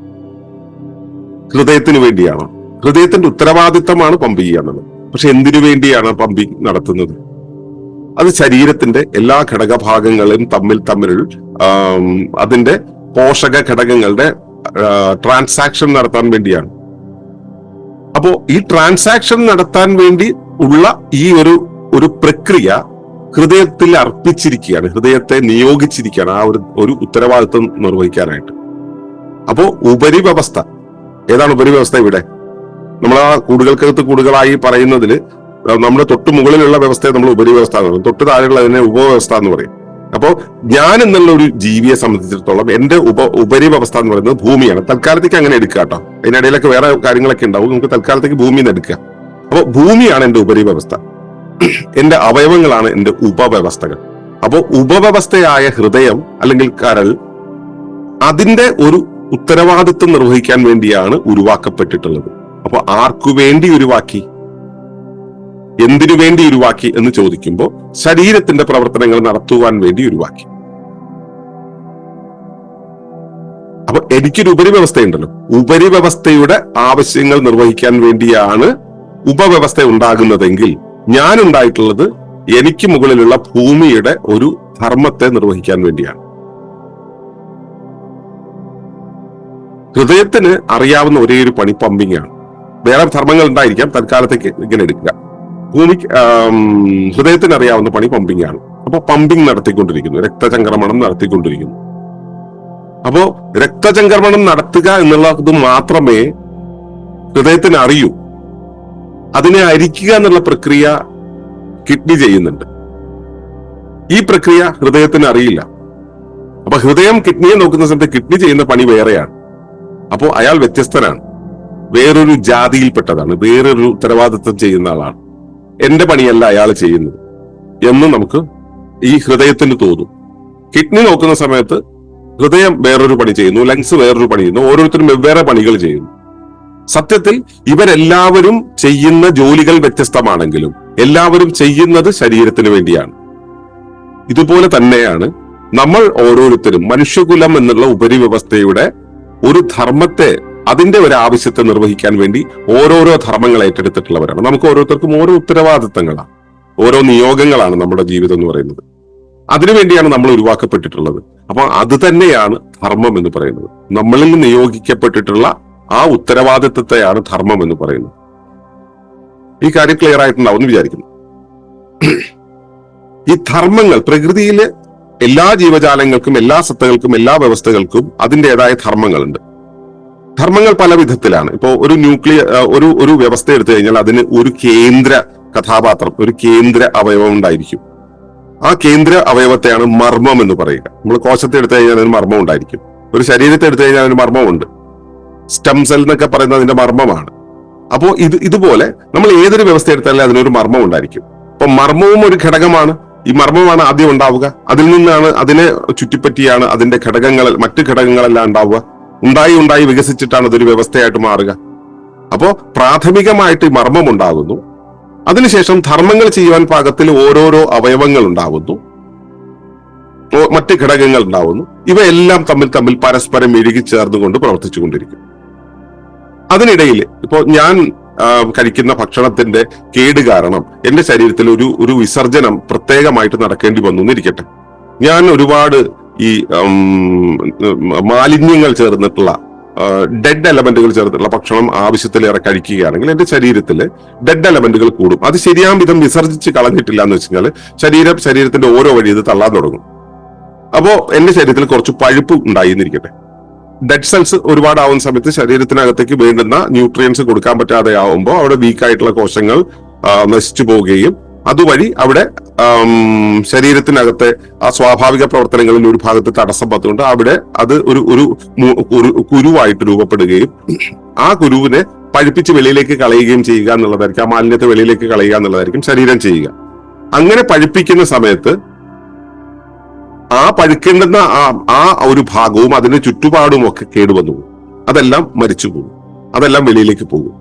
ഹൃദയത്തിന് വേണ്ടിയാണോ? ഹൃദയത്തിന്റെ ഉത്തരവാദിത്തമാണ് പമ്പ് ചെയ്യുക എന്നുള്ളത്. പക്ഷെ എന്തിനു വേണ്ടിയാണ് പമ്പിങ് നടത്തുന്നത്? അത് ശരീരത്തിന്റെ എല്ലാ ഘടകഭാഗങ്ങളും തമ്മിൽ അതിന്റെ പോഷക ഘടകങ്ങളുടെ ട്രാൻസാക്ഷൻ നടത്താൻ വേണ്ടിയാണ്. അപ്പോ ഈ ട്രാൻസാക്ഷൻ നടത്താൻ വേണ്ടി ഉള്ള ഈ ഒരു പ്രക്രിയ ഹൃദയത്തിൽ അർപ്പിച്ചിരിക്കുകയാണ്, ഹൃദയത്തെ നിയോഗിച്ചിരിക്കുകയാണ് ആ ഒരു ഉത്തരവാദിത്വം നിർവഹിക്കാനായിട്ട്. അപ്പോ ഉപരിവ്യവസ്ഥ ഏതാണ്? ഉപരിവ്യവസ്ഥ ഇവിടെ നമ്മൾ ആ കൂടുകൾക്കകത്ത് കൂടുകളായി പറയുന്നതിൽ നമ്മുടെ തൊട്ട് മുകളിലുള്ള വ്യവസ്ഥയെ നമ്മൾ ഉപരിവ്യവസ്ഥ എന്ന് പറയും, തൊട്ട് താഴെയുള്ളതിനെ ഉപവ്യവസ്ഥ എന്ന് പറയും. അപ്പോ ഞാൻ എന്നുള്ള ഒരു ജീവിയെ സംബന്ധിച്ചിടത്തോളം എന്റെ ഉപരിവ്യവസ്ഥ എന്ന് പറയുന്നത് ഭൂമിയാണ്. തൽക്കാലത്തേക്ക് അങ്ങനെ എടുക്കുക കേട്ടോ, അതിനിടയിലൊക്കെ വേറെ കാര്യങ്ങളൊക്കെ ഉണ്ടാവും, നമുക്ക് തൽക്കാലത്തേക്ക് ഭൂമിയിൽ നിന്ന് എടുക്കുക. അപ്പൊ ഭൂമിയാണ് എന്റെ ഉപരിവ്യവസ്ഥ, എന്റെ അവയവങ്ങളാണ് എന്റെ ഉപവ്യവസ്ഥകൾ. അപ്പോ ഉപവ്യവസ്ഥയായ ഹൃദയം അല്ലെങ്കിൽ കരൾ അതിന്റെ ഒരു ഉത്തരവാദിത്വം നിർവഹിക്കാൻ വേണ്ടിയാണ് ഉരുവാക്കപ്പെട്ടിട്ടുള്ളത്. അപ്പൊ ആർക്കു വേണ്ടി ഉരുവാക്കി, എന്തിനു വേണ്ടി ഉരുവാക്കി എന്ന് ചോദിക്കുമ്പോൾ ശരീരത്തിന്റെ പ്രവർത്തനങ്ങൾ നടത്തുവാൻ വേണ്ടി ഉരുവാക്കി. അപ്പൊ എനിക്കൊരു ഉപരിവ്യവസ്ഥയുണ്ടല്ലോ, ഉപരിവ്യവസ്ഥയുടെ ആവശ്യങ്ങൾ നിർവഹിക്കാൻ വേണ്ടിയാണ് ഉപവ്യവസ്ഥ ഉണ്ടാകുന്നതെങ്കിൽ ഞാൻ ഉണ്ടായിട്ടുള്ളത് എനിക്ക് മുകളിലുള്ള ഭൂമിയുടെ ഒരു ധർമ്മത്തെ നിർവഹിക്കാൻ വേണ്ടിയാണ്. ഹൃദയത്തിന് അറിയാവുന്ന ഒരേ ഒരു പണി പമ്പിങ് ആണ്. വേറെ ധർമ്മങ്ങൾ ഉണ്ടായിരിക്കാം, തൽക്കാലത്തേക്ക് ഇങ്ങനെ എടുക്കുക. ഹൃദയത്തിന് അറിയാവുന്ന പണി പമ്പിങ് ആണ്. അപ്പൊ പമ്പിങ് നടത്തിക്കൊണ്ടിരിക്കുന്നു, രക്തചംക്രമണം നടത്തിക്കൊണ്ടിരിക്കുന്നു. അപ്പോ രക്തചംക്രമണം നടത്തുക എന്നുള്ളത് മാത്രമേ ഹൃദയത്തിന് അറിയൂ. അതിനെ അരിക്കുക എന്നുള്ള പ്രക്രിയ കിഡ്നി ചെയ്യുന്നുണ്ട്. ഈ പ്രക്രിയ ഹൃദയത്തിന് അറിയില്ല. അപ്പൊ ഹൃദയം കിഡ്നിയെ നോക്കുന്ന സമയത്ത് കിഡ്നി ചെയ്യുന്ന പണി വേറെയാണ്. അപ്പോ അയാൾ വ്യത്യസ്തനാണ്, വേറൊരു ജാതിയിൽപ്പെട്ടതാണ്, വേറൊരു ഉത്തരവാദിത്വം ചെയ്യുന്ന ആളാണ്. എന്റെ പണിയല്ല അയാൾ ചെയ്യുന്നത് എന്ന് നമുക്ക് ഈ ഹൃദയത്തിന് തോന്നും. കിഡ്നി നോക്കുന്ന സമയത്ത് ഹൃദയം വേറൊരു പണി ചെയ്യുന്നു, ലങ്സ് വേറൊരു പണി ചെയ്യുന്നു, ഓരോരുത്തരും വെവ്വേറെ പണികൾ ചെയ്യുന്നു. സത്യത്തിൽ ഇവരെല്ലാവരും ചെയ്യുന്ന ജോലികൾ വ്യത്യസ്തമാണെങ്കിലും എല്ലാവരും ചെയ്യുന്നത് ശരീരത്തിന് വേണ്ടിയാണ്. ഇതുപോലെ തന്നെയാണ് നമ്മൾ ഓരോരുത്തരും മനുഷ്യകുലം എന്നുള്ള ഉപരിവ്യവസ്ഥയുടെ ഒരു ധർമ്മത്തെ, അതിന്റെ ഒരു ആവശ്യത്തെ നിർവഹിക്കാൻ വേണ്ടി ഓരോരോ ധർമ്മങ്ങൾ ഏറ്റെടുത്തിട്ടുള്ളവരാണ്. നമുക്ക് ഓരോരുത്തർക്കും ഓരോ ഉത്തരവാദിത്തങ്ങളാണ്, ഓരോ നിയോഗങ്ങളാണ് നമ്മുടെ ജീവിതം എന്ന് പറയുന്നത്. അതിനുവേണ്ടിയാണ് നമ്മൾ ഉരുവാക്കപ്പെട്ടിട്ടുള്ളത്. അപ്പൊ അത് തന്നെയാണ് ധർമ്മം എന്ന് പറയുന്നത്. നമ്മളിൽ നിയോഗിക്കപ്പെട്ടിട്ടുള്ള ആ ഉത്തരവാദിത്വത്തെയാണ് ധർമ്മം എന്ന് പറയുന്നത്. ഈ കാര്യം ക്ലിയർ ആയിട്ടുണ്ടാവും എന്ന് വിചാരിക്കുന്നു. ഈ ധർമ്മങ്ങൾ പ്രകൃതിയിലെ എല്ലാ ജീവജാലങ്ങൾക്കും, എല്ലാ സത്തകൾക്കും, എല്ലാ വ്യവസ്ഥകൾക്കും അതിൻ്റെതായ ധർമ്മങ്ങളുണ്ട്. ധർമ്മങ്ങൾ പല വിധത്തിലാണ്. ഇപ്പോ ഒരു ഒരു വ്യവസ്ഥ എടുത്തു കഴിഞ്ഞാൽ അതിന് ഒരു കേന്ദ്ര കഥാപാത്രം, ഒരു കേന്ദ്ര അവയവം ഉണ്ടായിരിക്കും. ആ കേന്ദ്ര അവയവത്തെയാണ് മർമ്മം എന്ന് പറയുക. നമ്മൾ കോശത്തെ എടുത്തു കഴിഞ്ഞാൽ അതിന് മർമ്മം ഉണ്ടായിരിക്കും. ഒരു ശരീരത്തെ എടുത്തു കഴിഞ്ഞാൽ അതിന് മർമ്മമുണ്ട്. സ്റ്റം സെൽ എന്നൊക്കെ പറയുന്നത് അതിന്റെ മർമ്മമാണ്. അപ്പോ ഇതുപോലെ നമ്മൾ ഏതൊരു വ്യവസ്ഥ എടുത്താലും അതിനൊരു മർമ്മം ഉണ്ടായിരിക്കും. അപ്പൊ മർമ്മവും ഒരു ഘടകമാണ്. ഈ മർമ്മമാണ് ആദ്യം ഉണ്ടാവുക. അതിൽ നിന്നാണ്, അതിനെ ചുറ്റിപ്പറ്റിയാണ് അതിന്റെ മറ്റു ഘടകങ്ങളെല്ലാം ഉണ്ടാവുക. ഉണ്ടായി വികസിച്ചിട്ടാണ് അതൊരു വ്യവസ്ഥയായിട്ട് മാറുക. അപ്പോ പ്രാഥമികമായിട്ട് ഈ മർമ്മം ഉണ്ടാകുന്നു. അതിനുശേഷം ധർമ്മങ്ങൾ ചെയ്യുവാൻ പാകത്തിൽ ഓരോരോ അവയവങ്ങൾ ഉണ്ടാവുന്നു, മറ്റ് ഘടകങ്ങൾ ഉണ്ടാവുന്നു. ഇവയെല്ലാം തമ്മിൽ പരസ്പരം ഇഴുകിച്ചേർന്നുകൊണ്ട് പ്രവർത്തിച്ചുകൊണ്ടിരിക്കും. അതിനിടയിൽ ഇപ്പോ ഞാൻ കഴിക്കുന്ന ഭക്ഷണത്തിന്റെ കേട് കാരണം എന്റെ ശരീരത്തിൽ ഒരു വിസർജനം പ്രത്യേകമായിട്ട് നടക്കേണ്ടി വന്നു എന്നിരിക്കട്ടെ. ഞാൻ ഒരുപാട് ഈ മാലിന്യങ്ങൾ ചേർന്നിട്ടുള്ള ഡെഡ് എലമെന്റുകൾ ചേർന്നിട്ടുള്ള ഭക്ഷണം ആവശ്യത്തിലേറെ കഴിക്കുകയാണെങ്കിൽ എന്റെ ശരീരത്തിൽ ഡെഡ് എലമെന്റുകൾ കൂടും. അത് ശരിയാം വിധം വിസർജിച്ച് കളഞ്ഞിട്ടില്ല എന്ന് വെച്ചാൽ ശരീരത്തിന്റെ ഓരോ വഴി ഇത് തള്ളാൻ തുടങ്ങും. അപ്പോ എന്റെ ശരീരത്തിൽ കുറച്ച് പഴുപ്പ് ഉണ്ടായിരിക്കട്ടെ. ഡെഡ് സെൽസ് ഒരുപാട് ആവുന്ന സമയത്ത് ശരീരത്തിനകത്തേക്ക് വേണ്ടുന്ന ന്യൂട്രിയൻസ് കൊടുക്കാൻ പറ്റാതെ ആവുമ്പോൾ അവിടെ വീക്കായിട്ടുള്ള കോശങ്ങൾ നശിച്ചു പോവുകയും അതുവഴി അവിടെ ശരീരത്തിനകത്തെ ആ സ്വാഭാവിക പ്രവർത്തനങ്ങളിൽ ഒരു ഭാഗത്ത് തടസ്സം പറ്റുകൊണ്ട് അവിടെ അത് ഒരു കുരുവായിട്ട് രൂപപ്പെടുകയും ആ കുരുവിനെ പഴുപ്പിച്ച് വെളിയിലേക്ക് കളയുകയും ചെയ്യുക എന്നുള്ളതായിരിക്കും, ആ മാലിന്യത്തെ വെളിയിലേക്ക് കളയുക എന്നുള്ളതായിരിക്കും ശരീരം ചെയ്യുക. അങ്ങനെ പഴുപ്പിക്കുന്ന സമയത്ത് ആ പഴുക്കേണ്ടുന്ന ആ ഒരു ഭാഗവും അതിന്റെ ചുറ്റുപാടും ഒക്കെ കേടുവന്നു പോകും. അതെല്ലാം മരിച്ചു പോകും, അതെല്ലാം വെളിയിലേക്ക് പോകും.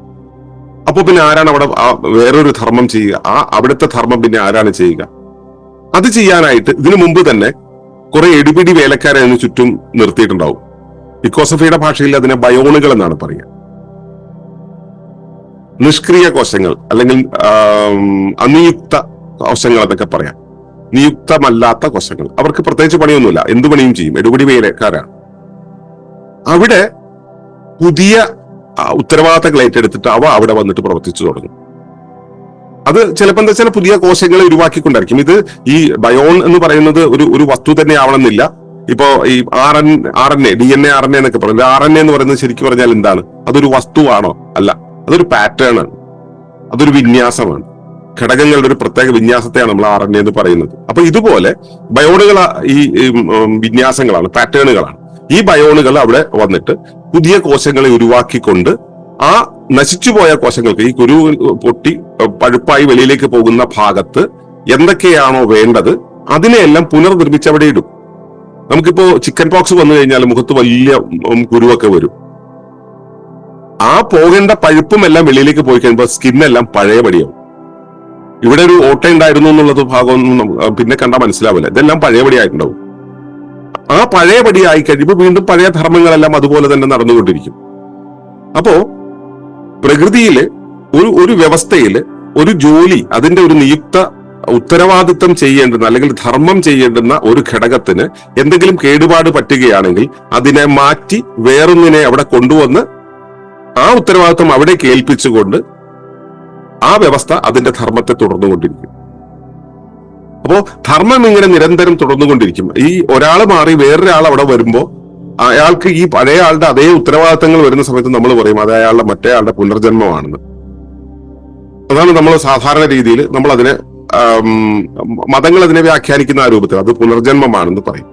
അപ്പൊ പിന്നെ ആരാണ് അവിടെ വേറൊരു ധർമ്മം ചെയ്യുക? അവിടുത്തെ ധർമ്മം പിന്നെ ആരാണ് ചെയ്യുക? അത് ചെയ്യാനായിട്ട് ഇതിനു മുമ്പ് തന്നെ കുറെ എടുപിടി വേലക്കാരെ അതിന് ചുറ്റും നിർത്തിയിട്ടുണ്ടാവും. ഫിലോസഫിയുടെ ഭാഷയിൽ അതിനെ ബയോണുകൾ എന്നാണ് പറയുക. നിഷ്ക്രിയ കോശങ്ങൾ അല്ലെങ്കിൽ അനിയുക്ത കോശങ്ങൾ എന്നൊക്കെ പറയാം. നിയുക്തമല്ലാത്ത കോശങ്ങൾ. അവർക്ക് പ്രത്യേകിച്ച് പണിയൊന്നുമില്ല, എന്ത് പണിയും ചെയ്യും, എടുപിടി വേലക്കാരാണ്. അവിടെ പുതിയ ഉത്തരവാദിത്തങ്ങൾ ഏറ്റെടുത്തിട്ട് അവ അവിടെ വന്നിട്ട് പ്രവർത്തിച്ചു തുടങ്ങും. അത് ചിലപ്പോൾ എന്താ വെച്ചാൽ പുതിയ കോശങ്ങളെ ഉരുവാക്കിക്കൊണ്ടായിരിക്കും. ഇത് ഈ ബയോൺ എന്ന് പറയുന്നത് ഒരു വസ്തു തന്നെ ആവണമെന്നില്ല. ഇപ്പോ ഈ RNA DNA RNA എന്നൊക്കെ പറയുന്നത്, RNA എന്ന് പറയുന്നത് ശരിക്കും പറഞ്ഞാൽ എന്താണ്? അതൊരു വസ്തുവാണോ? അല്ല, അതൊരു പാറ്റേൺ ആണ്, അതൊരു വിന്യാസമാണ്. ഘടകങ്ങളുടെ ഒരു പ്രത്യേക വിന്യാസത്തെയാണ് നമ്മൾ RNA എന്ന് പറയുന്നത്. അപ്പൊ ഇതുപോലെ ബയോണുകൾ ഈ വിന്യാസങ്ങളാണ്, പാറ്റേണുകളാണ്. ഈ ബയോണുകൾ അവിടെ വന്നിട്ട് പുതിയ കോശങ്ങളെ ഉരുവാക്കിക്കൊണ്ട് ആ നശിച്ചുപോയ കോശങ്ങൾക്ക്, ഈ കുരു പൊട്ടി പഴുപ്പായി വെളിയിലേക്ക് പോകുന്ന ഭാഗത്ത് എന്തൊക്കെയാണോ വേണ്ടത് അതിനെയെല്ലാം പുനർനിർമ്മിച്ച് അവിടെ ഇടും. നമുക്കിപ്പോ ചിക്കൻ പോക്സ് വന്നു കഴിഞ്ഞാൽ മുഖത്ത് വലിയ കുരുവൊക്കെ വരും. ആ പോകേണ്ട പഴുപ്പും എല്ലാം വെളിയിലേക്ക് പോയി കഴിയുമ്പോൾ സ്കിന്നെല്ലാം പഴയപടിയാവും. ഇവിടെ ഒരു ഓട്ട ഉണ്ടായിരുന്നു എന്നുള്ളത് ഭാഗമൊന്നും പിന്നെ കണ്ടാൽ മനസ്സിലാവില്ല. ഇതെല്ലാം പഴയപടിയായിട്ടുണ്ടാവും. ആ പഴയപടിയായി കഴിയുമ്പോൾ വീണ്ടും പഴയ ധർമ്മങ്ങളെല്ലാം അതുപോലെ തന്നെ നടന്നുകൊണ്ടിരിക്കും. അപ്പോ പ്രകൃതിയില് ഒരു വ്യവസ്ഥയില് ഒരു ജോലി, അതിന്റെ ഒരു നിയുക്ത ഉത്തരവാദിത്വം ചെയ്യേണ്ടുന്ന അല്ലെങ്കിൽ ധർമ്മം ചെയ്യേണ്ടുന്ന ഒരു ഘടകത്തിന് എന്തെങ്കിലും കേടുപാട് പറ്റുകയാണെങ്കിൽ അതിനെ മാറ്റി വേറൊന്നിനെ അവിടെ കൊണ്ടുവന്ന് ആ ഉത്തരവാദിത്വം അവിടെ കേൾപ്പിച്ചുകൊണ്ട് ആ വ്യവസ്ഥ അതിന്റെ ധർമ്മത്തെ തുടർന്നുകൊണ്ടിരിക്കും. അപ്പോ ധർമ്മം ഇങ്ങനെ നിരന്തരം തുടർന്നുകൊണ്ടിരിക്കും. ഈ ഒരാൾ മാറി വേറൊരാൾ അവിടെ വരുമ്പോ അയാൾക്ക് ഈ പഴയ ആളുടെ അതേ ഉത്തരവാദിത്തങ്ങൾ വരുന്ന സമയത്ത് നമ്മൾ പറയും അത് അയാളുടെ മറ്റേ ആളുടെ പുനർജന്മമാണെന്ന്. അതാണ് നമ്മൾ സാധാരണ രീതിയിൽ നമ്മൾ അതിനെ മതങ്ങൾ അതിനെ വ്യാഖ്യാനിക്കുന്ന ആ രൂപത്തിൽ അത് പുനർജന്മമാണെന്ന് പറയും.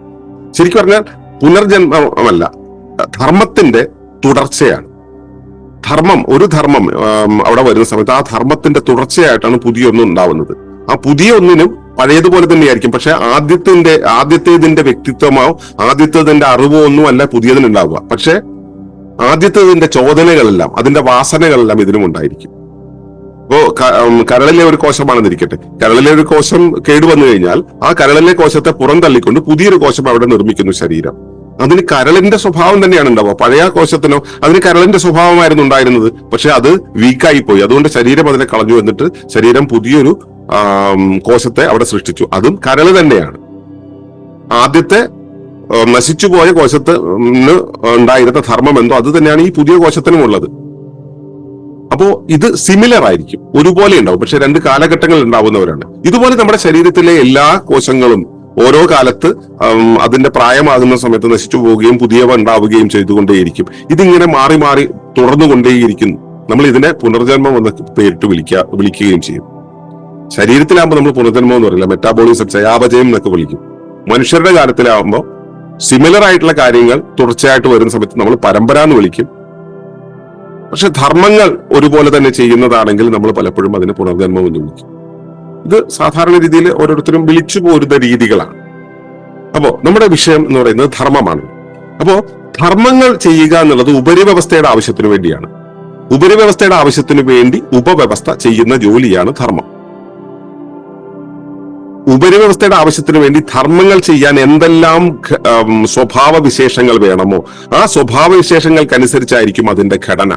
ശരിക്കും പറഞ്ഞാൽ പുനർജന്മമല്ല, ധർമ്മത്തിന്റെ തുടർച്ചയാണ്. ഒരു ധർമ്മം അവിടെ വരുന്ന സമയത്ത് ആ ധർമ്മത്തിന്റെ തുടർച്ചയായിട്ടാണ് പുതിയൊന്നും ഉണ്ടാവുന്നത്. ആ പുതിയ ഒന്നിനും പഴയതുപോലെ തന്നെയായിരിക്കും. പക്ഷെ ആദ്യത്തേതിന്റെ വ്യക്തിത്വമോ ആദ്യത്തേതിന്റെ അറിവോ ഒന്നും അല്ല പുതിയതിനുണ്ടാവുക. പക്ഷെ ആദ്യത്തേതിന്റെ ചോദനകളെല്ലാം അതിന്റെ വാസനകളെല്ലാം ഇതിനും ഉണ്ടായിരിക്കും. ഇപ്പോ കരളിലെ ഒരു കോശമാണെന്നിരിക്കട്ടെ, കരളിലെ ഒരു കോശം കേടുവന്നു കഴിഞ്ഞാൽ ആ കരളിലെ കോശത്തെ പുറം തള്ളിക്കൊണ്ട് പുതിയൊരു കോശം അവിടെ നിർമ്മിക്കുന്നു ശരീരം. അതിന് കരളിന്റെ സ്വഭാവം തന്നെയാണ് ഉണ്ടാവുക. പഴയ കോശത്തിനോ അതിന് കരളിന്റെ സ്വഭാവമായിരുന്നു ഉണ്ടായിരുന്നത്, പക്ഷെ അത് വീക്കായി പോയി. അതുകൊണ്ട് ശരീരം അതിനെ കളഞ്ഞു വന്നിട്ട് ശരീരം പുതിയൊരു കോശത്തെ അവിടെ സൃഷ്ടിച്ചു. അതും കരള് തന്നെയാണ്. ആദ്യത്തെ നശിച്ചുപോയ കോശത്തിന് ഉണ്ടായിരുന്ന ധർമ്മം എന്തോ അത് തന്നെയാണ് ഈ പുതിയ കോശത്തിനും ഉള്ളത്. അപ്പോ ഇത് സിമിലർ ആയിരിക്കും, ഒരുപോലെ ഉണ്ടാവും, പക്ഷെ രണ്ട് കാലഘട്ടങ്ങൾ ഉണ്ടാവുന്നവരാണ്. ഇതുപോലെ നമ്മുടെ ശരീരത്തിലെ എല്ലാ കോശങ്ങളും ഓരോ കാലത്ത് അതിന്റെ പ്രായമാകുന്ന സമയത്ത് നശിച്ചു പോവുകയും പുതിയവ ഉണ്ടാവുകയും ചെയ്തുകൊണ്ടേയിരിക്കും. ഇതിങ്ങനെ മാറി മാറി തുടർന്നുകൊണ്ടേയിരിക്കുന്നു. നമ്മൾ ഇതിനെ പുനർജന്മം എന്ന് പേരിട്ട് വിളിക്കുകയും ചെയ്യും. ശരീരത്തിലാകുമ്പോൾ നമ്മൾ പുനർജന്മം എന്ന് പറയില്ല, മെറ്റാബോളിസം ചയാപചയം എന്നൊക്കെ വിളിക്കും. മനുഷ്യരുടെ കാര്യത്തിലാവുമ്പോൾ സിമിലർ ആയിട്ടുള്ള കാര്യങ്ങൾ തുടർച്ചയായിട്ട് വരുന്ന സമയത്ത് നമ്മൾ പരമ്പര എന്ന് വിളിക്കും. പക്ഷെ ധർമ്മങ്ങൾ ഒരുപോലെ തന്നെ ചെയ്യുന്നതാണെങ്കിൽ നമ്മൾ പലപ്പോഴും അതിനെ പുനർജന്മം എന്ന് വിളിക്കും. ഇത് സാധാരണ രീതിയിൽ ഓരോരുത്തരും വിളിച്ചു പോരുന്ന രീതികളാണ്. അപ്പോ നമ്മുടെ വിഷയം എന്ന് പറയുന്നത് ധർമ്മമാണ്. അപ്പോ ധർമ്മങ്ങൾ ചെയ്യുക എന്നുള്ളത് ഉപരിവ്യവസ്ഥയുടെ ആവശ്യത്തിന് വേണ്ടിയാണ്. ഉപരിവ്യവസ്ഥയുടെ ആവശ്യത്തിന് വേണ്ടി ഉപവ്യവസ്ഥ ചെയ്യുന്ന ജോലിയാണ് ധർമ്മം. ഉപരിവ്യവസ്ഥയുടെ ആവശ്യത്തിന് വേണ്ടി ധർമ്മങ്ങൾ ചെയ്യാൻ എന്തെല്ലാം സ്വഭാവ വിശേഷങ്ങൾ വേണമോ ആ സ്വഭാവ വിശേഷങ്ങൾക്കനുസരിച്ചായിരിക്കും അതിന്റെ ഘടന.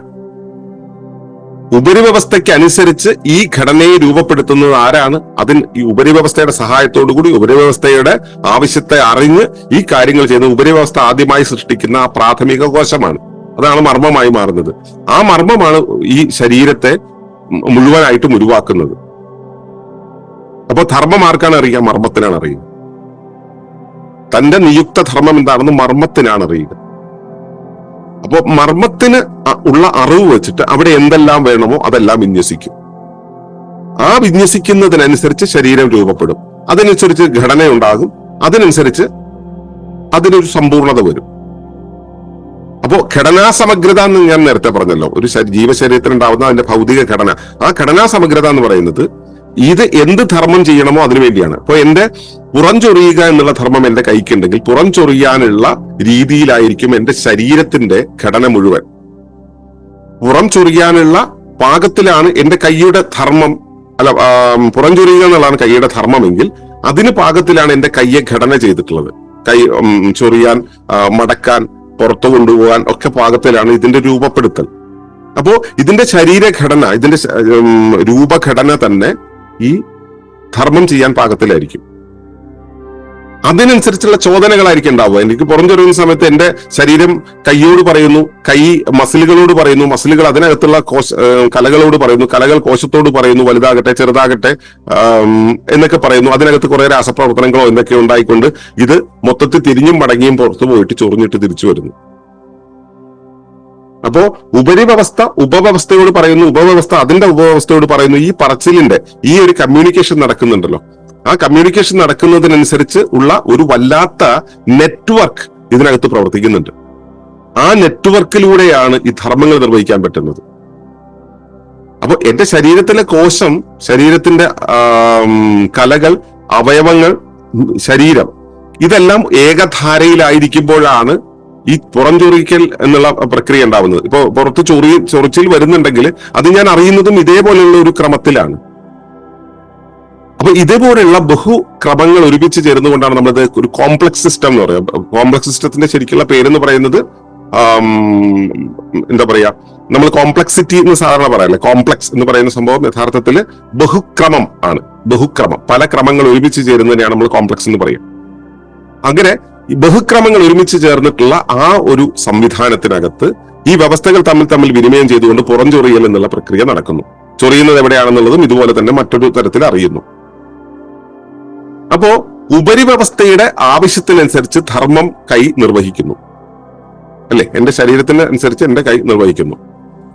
ഉപരിവ്യവസ്ഥയ്ക്ക് അനുസരിച്ച് ഈ ഘടനയെ രൂപപ്പെടുത്തുന്നത് ആരാണ്? ഈ ഉപരിവ്യവസ്ഥയുടെ സഹായത്തോടുകൂടി ഉപരിവ്യവസ്ഥയുടെ ആവശ്യത്തെ അറിഞ്ഞ് ഈ കാര്യങ്ങൾ ചെയ്യുന്ന ഉപരിവ്യവസ്ഥ ആദ്യമായി സൃഷ്ടിക്കുന്ന ആ പ്രാഥമിക കോശമാണ്. അതാണ് മർമ്മമായി മാറുന്നത്. ആ മർമ്മമാണ് ഈ ശരീരത്തെ മുഴുവനായിട്ടും ഉരുവാക്കുന്നത്. അപ്പൊ ധർമ്മം ആർക്കാണ് അറിയുക? മർമ്മത്തിനാണ് അറിയുക. തന്റെ നിയുക്ത ധർമ്മം എന്താണെന്ന് മർമ്മത്തിനാണ് അറിയുക. അപ്പൊ മർമ്മത്തിന് ഉള്ള അറിവ് വെച്ചിട്ട് അവിടെ എന്തെല്ലാം വേണമോ അതെല്ലാം വിന്യസിക്കും. ആ വിന്യസിക്കുന്നതിനനുസരിച്ച് ശരീരം രൂപപ്പെടും. അതിനനുസരിച്ച് ഘടനയുണ്ടാകും. അതിനനുസരിച്ച് അതിനൊരു സമ്പൂർണത വരും. അപ്പോ ഘടനാ സമഗ്രത എന്ന് ഞാൻ നേരത്തെ പറഞ്ഞല്ലോ, ഒരു ജീവശരീരത്തിന് ഉണ്ടാവുന്ന അതിന്റെ ഭൗതിക ഘടന. ആ ഘടനാ സമഗ്രത എന്ന് പറയുന്നത് ഇത് എന്ത് ധർമ്മം ചെയ്യണമോ അതിനു വേണ്ടിയാണ്. ഇപ്പൊ എന്റെ പുറം ചൊറിയുക എന്നുള്ള ധർമ്മം എന്റെ കൈക്കുണ്ടെങ്കിൽ പുറം ചൊറിയാനുള്ള രീതിയിലായിരിക്കും എന്റെ ശരീരത്തിന്റെ ഘടന മുഴുവൻ. പുറം ചൊറിയാനുള്ള പാകത്തിലാണ് എന്റെ കൈയുടെ ധർമ്മം, അല്ല പുറംചൊറിയുക എന്നുള്ളതാണ് കൈയുടെ ധർമ്മമെങ്കിൽ അതിന് പാകത്തിലാണ് എന്റെ കയ്യെ ഘടന ചെയ്തിട്ടുള്ളത്. കൈ ചൊറിയാൻ, മടക്കാൻ, പുറത്തു കൊണ്ടുപോകാൻ ഒക്കെ പാകത്തിലാണ് ഇതിന്റെ രൂപപ്പെടുത്തൽ. അപ്പോ ഇതിന്റെ ശരീരഘടന, ഇതിന്റെ രൂപഘടന തന്നെ ഈ ധർമ്മം ചെയ്യാൻ പാകത്തിലായിരിക്കും. അതിനനുസരിച്ചുള്ള ചോദനകളായിരിക്കും ഉണ്ടാവുക. എനിക്ക് പുറം ചൊറിയുന്ന സമയത്ത് എന്റെ ശരീരം കൈയോട് പറയുന്നു, കൈ മസിലുകളോട് പറയുന്നു, മസിലുകൾ അതിനകത്തുള്ള കലകളോട് പറയുന്നു, കലകൾ കോശത്തോട് പറയുന്നു, വലുതാകട്ടെ ചെറുതാകട്ടെ എന്നൊക്കെ പറയുന്നു. അതിനകത്ത് കുറെ രാസപ്രവർത്തനങ്ങളോ എന്തൊക്കെ ഉണ്ടായിക്കൊണ്ട് ഇത് മൊത്തത്തിൽ തിരിഞ്ഞും മടങ്ങിയും പുറത്തു പോയിട്ട് ചൊറിഞ്ഞിട്ട് തിരിച്ചു വരുന്നു. അപ്പോ ഉപരിവ്യവസ്ഥ ഉപവ്യവസ്ഥയോട് പറയുന്നു, ഉപവ്യവസ്ഥ അതിന്റെ ഉപവ്യവസ്ഥയോട് പറയുന്നു. ഈ പറച്ചിലിന്റെ ഈ ഒരു കമ്മ്യൂണിക്കേഷൻ നടക്കുന്നുണ്ടല്ലോ, ആ കമ്മ്യൂണിക്കേഷൻ നടക്കുന്നതിനനുസരിച്ച് ഉള്ള ഒരു വല്ലാത്ത നെറ്റ്വർക്ക് ഇതിനകത്ത് പ്രവർത്തിക്കുന്നുണ്ട്. ആ നെറ്റ്വർക്കിലൂടെയാണ് ഈ ധർമ്മങ്ങൾ നിർവഹിക്കാൻ പറ്റുന്നത്. അപ്പൊ എന്റെ ശരീരത്തിലെ കോശം, ശരീരത്തിന്റെ കലകൾ, അവയവങ്ങൾ, ശരീരം ഇതെല്ലാം ഏകധാരയിലായിരിക്കുമ്പോഴാണ് ഈ പുറം ചൊറിക്കൽ എന്നുള്ള പ്രക്രിയ ഉണ്ടാവുന്നത്. ഇപ്പൊ പുറത്ത് ചൊറിച്ചിൽ വരുന്നുണ്ടെങ്കിൽ അത് ഞാൻ അറിയുന്നതും ഇതേപോലെയുള്ള ഒരു ക്രമത്തിലാണ്. അപ്പൊ ഇതേപോലെയുള്ള ബഹുക്രമങ്ങൾ ഒരുമിച്ച് ചേർന്നുകൊണ്ടാണ് നമ്മളത് ഒരു കോംപ്ലക്സ് സിസ്റ്റം എന്ന് പറയുക. കോംപ്ലക്സ് സിസ്റ്റത്തിന്റെ ശരിക്കുള്ള പേരെന്ന് പറയുന്നത് എന്താ പറയാ, നമ്മൾ കോംപ്ലക്സിറ്റി എന്ന് സാധാരണ പറയാല്ലേ. കോംപ്ലക്സ് എന്ന് പറയുന്ന സംഭവം യഥാർത്ഥത്തിൽ ബഹുക്രമം ആണ്. ബഹുക്രമം, പല ക്രമങ്ങൾ ഒരുമിച്ച് ചേരുന്നതിനെയാണ് നമ്മൾ കോംപ്ലക്സ് എന്ന് പറയുക. അങ്ങനെ ഈ ബഹുക്രമങ്ങൾ ഒരുമിച്ച് ചേർന്നിട്ടുള്ള ആ ഒരു സംവിധാനത്തിനകത്ത് ഈ വ്യവസ്ഥകൾ തമ്മിൽ വിനിമയം ചെയ്തുകൊണ്ട് പുറം ചൊറിയൽ എന്നുള്ള പ്രക്രിയ നടക്കുന്നു. ചൊറിയുന്നത് എവിടെയാണെന്നുള്ളതും ഇതുപോലെ തന്നെ മറ്റൊരു തരത്തിൽ അറിയുന്നു. അപ്പോ ഉപരിവ്യവസ്ഥയുടെ ആവശ്യത്തിനനുസരിച്ച് ധർമ്മം കൈ നിർവഹിക്കുന്നു, അല്ലെ? എന്റെ ശരീരത്തിന് അനുസരിച്ച് എന്റെ കൈ നിർവഹിക്കുന്നു.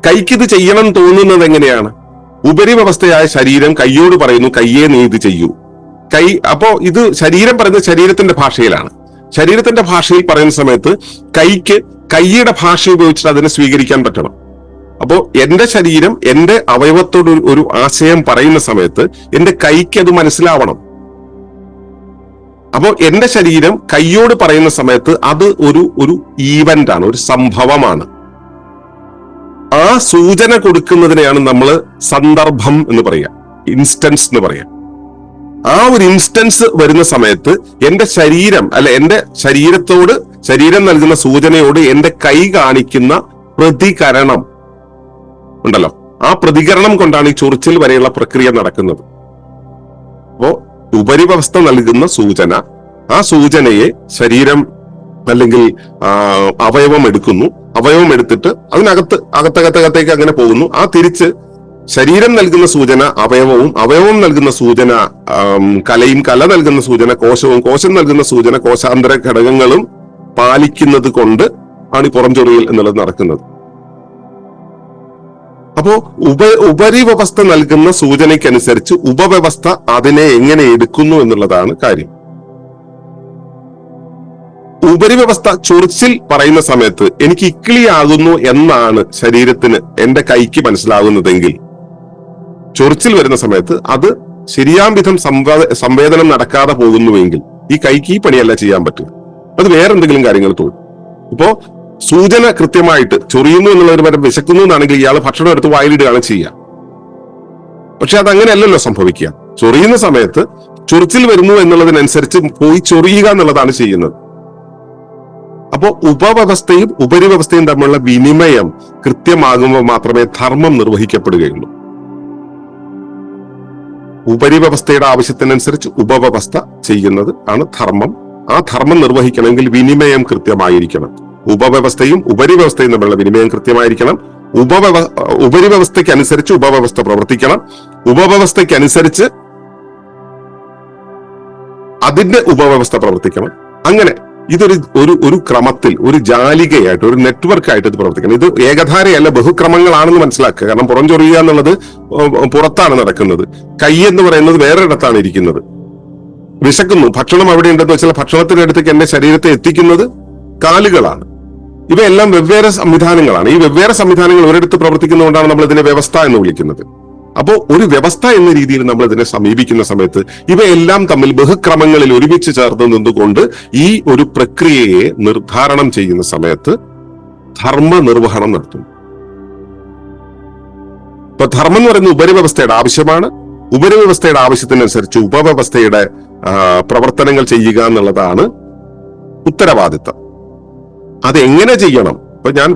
കൈക്ക് ഇത് ചെയ്യണം തോന്നുന്നത് എങ്ങനെയാണ്? ഉപരിവ്യവസ്ഥയായ ശരീരം കൈയോട് പറയുന്നു, കയ്യെ നീ ഇത് ചെയ്യൂ. കൈ, അപ്പോ ഇത് ശരീരം പറയുന്നത് ശരീരത്തിന്റെ ഭാഷയിലാണ്. ശരീരത്തിന്റെ ഭാഷയിൽ പറയുന്ന സമയത്ത് കൈക്ക് കൈയുടെ ഭാഷ ഉപയോഗിച്ചിട്ട് അതിനെ സ്വീകരിക്കാൻ പറ്റണം. അപ്പോ എന്റെ ശരീരം എന്റെ അവയവത്തോട് ഒരു ആശയം പറയുന്ന സമയത്ത് എന്റെ കൈക്ക് അത് മനസ്സിലാവണം. അപ്പോ എന്റെ ശരീരം കൈയോട് പറയുന്ന സമയത്ത് അത് ഒരു ഈവന്റ് ആണ്, ഒരു സംഭവമാണ്. ആ സൂചന കൊടുക്കുന്നതിനെയാണ് നമ്മൾ സന്ദർഭം എന്ന് പറയാം, ഇൻസ്റ്റൻസ് എന്ന് പറയാം. ആ ഒരു ഇൻസ്റ്റൻസ് വരുന്ന സമയത്ത് എന്റെ ശരീരം, അല്ലെ എന്റെ ശരീരത്തോട്, ശരീരം നൽകുന്ന സൂചനയോട് എന്റെ കൈ കാണിക്കുന്ന പ്രതികരണം ഉണ്ടല്ലോ, ആ പ്രതികരണം കൊണ്ടാണ് ഈ ചൊറിച്ചിൽ വരെയുള്ള പ്രക്രിയ നടക്കുന്നത്. അപ്പോ ഉപരിവ്യവസ്ഥ നൽകുന്ന സൂചന, ആ സൂചനയെ ശരീരം അല്ലെങ്കിൽ അവയവം എടുക്കുന്നു. അവയവം എടുത്തിട്ട് അകത്തകത്തേക്ക് അങ്ങനെ പോകുന്നു. ആ തിരിച്ച് ശരീരം നൽകുന്ന സൂചന അവയവവും, അവയവം നൽകുന്ന സൂചന കലയും, കല നൽകുന്ന സൂചന കോശവും, കോശം നൽകുന്ന സൂചന കോശാന്തര ഘടകങ്ങളും പാലിക്കുന്നത് കൊണ്ട് ആണ് ഈ പുറം ചൊറിയൽ എന്നുള്ളത് നടക്കുന്നത്. അപ്പോ ഉപരിവ്യവസ്ഥ നൽകുന്ന സൂചനയ്ക്കനുസരിച്ച് ഉപവ്യവസ്ഥ അതിനെ എങ്ങനെ എടുക്കുന്നു എന്നുള്ളതാണ് കാര്യം. ഉപരിവ്യവസ്ഥ ചൊറിച്ചിൽ പറയുന്ന സമയത്ത് എനിക്ക് ഇക്കിളിയാകുന്നു എന്നാണ് ശരീരത്തിന്, എന്റെ കൈക്ക് മനസ്സിലാകുന്നതെങ്കിൽ, ചൊറിച്ചിൽ വരുന്ന സമയത്ത് അത് ശരിയാം വിധം സംവേദനം നടക്കാതെ പോകുന്നുവെങ്കിൽ ഈ കൈക്ക് ഈ പണിയല്ല ചെയ്യാൻ പറ്റുക, അത് വേറെന്തെങ്കിലും കാര്യങ്ങൾ തോന്നും. ഇപ്പോ സൂചന കൃത്യമായിട്ട് ചൊറിയുന്നു എന്നുള്ളൊരു പരം വിശക്കുന്നു എന്നാണെങ്കിൽ ഇയാൾ ഭക്ഷണം എടുത്ത് വായിലിടുകയാണ് ചെയ്യുക. പക്ഷെ അതങ്ങനെയല്ലല്ലോ സംഭവിക്കുക. ചൊറിയുന്ന സമയത്ത് ചൊറിച്ചിൽ വരുന്നു എന്നുള്ളതിനനുസരിച്ച് പോയി ചൊറിയുക എന്നുള്ളതാണ് ചെയ്യുന്നത്. അപ്പോ ഉപവ്യവസ്ഥയും ഉപരിവ്യവസ്ഥയും തമ്മിലുള്ള വിനിമയം കൃത്യമാകുമ്പോൾ മാത്രമേ ധർമ്മം നിർവഹിക്കപ്പെടുകയുള്ളൂ. ഉപരിവ്യവസ്ഥയുടെ ആവശ്യത്തിനനുസരിച്ച് ഉപവ്യവസ്ഥ ചെയ്യുന്നത് ആണ് ധർമ്മം. ആ ധർമ്മം നിർവഹിക്കണമെങ്കിൽ വിനിമയം കൃത്യമായിരിക്കണം. ഉപവ്യവസ്ഥയും ഉപരിവ്യവസ്ഥയും തമ്മിലുള്ള വിനിമയം കൃത്യമായിരിക്കണം. ഉപരിവ്യവസ്ഥയ്ക്കനുസരിച്ച് ഉപവ്യവസ്ഥ പ്രവർത്തിക്കണം. ഉപവ്യവസ്ഥയ്ക്കനുസരിച്ച് അതിന്റെ ഉപവ്യവസ്ഥ പ്രവർത്തിക്കണം. അങ്ങനെ ഇതൊരു ഒരു ക്രമത്തിൽ, ഒരു ജാലികയായിട്ട്, ഒരു നെറ്റ്വർക്കായിട്ട് ഇത് പ്രവർത്തിക്കണം. ഇത് ഏകധാരയല്ല, ബഹുക്രമങ്ങളാണെന്ന് മനസ്സിലാക്കുക. കാരണം പുറം ചൊറിയുക എന്നുള്ളത് പുറത്താണ് നടക്കുന്നത്, കൈ എന്ന് പറയുന്നത് വേറൊരിടത്താണ് ഇരിക്കുന്നത്. വിശക്കുന്നു, ഭക്ഷണം അവിടെ ഉണ്ടെന്ന് വെച്ചാൽ ഭക്ഷണത്തിന്റെ അടുത്തേക്ക് എന്റെ ശരീരത്തെ എത്തിക്കുന്നത് കാലുകളാണ്. ഇവയെല്ലാം വെവ്വേറെ സംവിധാനങ്ങളാണ്. ഈ വെവ്വേറെ സംവിധാനങ്ങൾ ഒരിടത്ത് പ്രവർത്തിക്കുന്നതുകൊണ്ടാണ് നമ്മൾ ഇതിനെ വ്യവസ്ഥ എന്ന് വിളിക്കുന്നത്. അപ്പോ ഒരു വ്യവസ്ഥ എന്ന രീതിയിൽ നമ്മൾ ഇതിനെ സമീപിക്കുന്ന സമയത്ത് ഇവയെല്ലാം തമ്മിൽ ബഹുക്രമങ്ങളിൽ ഒരുമിച്ച് ചേർന്ന് നിന്നുകൊണ്ട് ഈ ഒരു പ്രക്രിയയെ നിർദ്ധാരണം ചെയ്യുന്ന സമയത്ത് ധർമ്മ നിർവഹണം നടത്തും. ഇപ്പൊ ധർമ്മം എന്ന് പറയുന്നത് ഉപരിവ്യവസ്ഥയുടെ ആവശ്യമാണ്. ഉപരിവ്യവസ്ഥയുടെ ആവശ്യത്തിനനുസരിച്ച് ഉപവ്യവസ്ഥയുടെ പ്രവർത്തനങ്ങൾ ചെയ്യുക എന്നുള്ളതാണ് ഉത്തരവാദിത്തം. അത് എങ്ങനെ ചെയ്യണം? ഇപ്പൊ ഞാൻ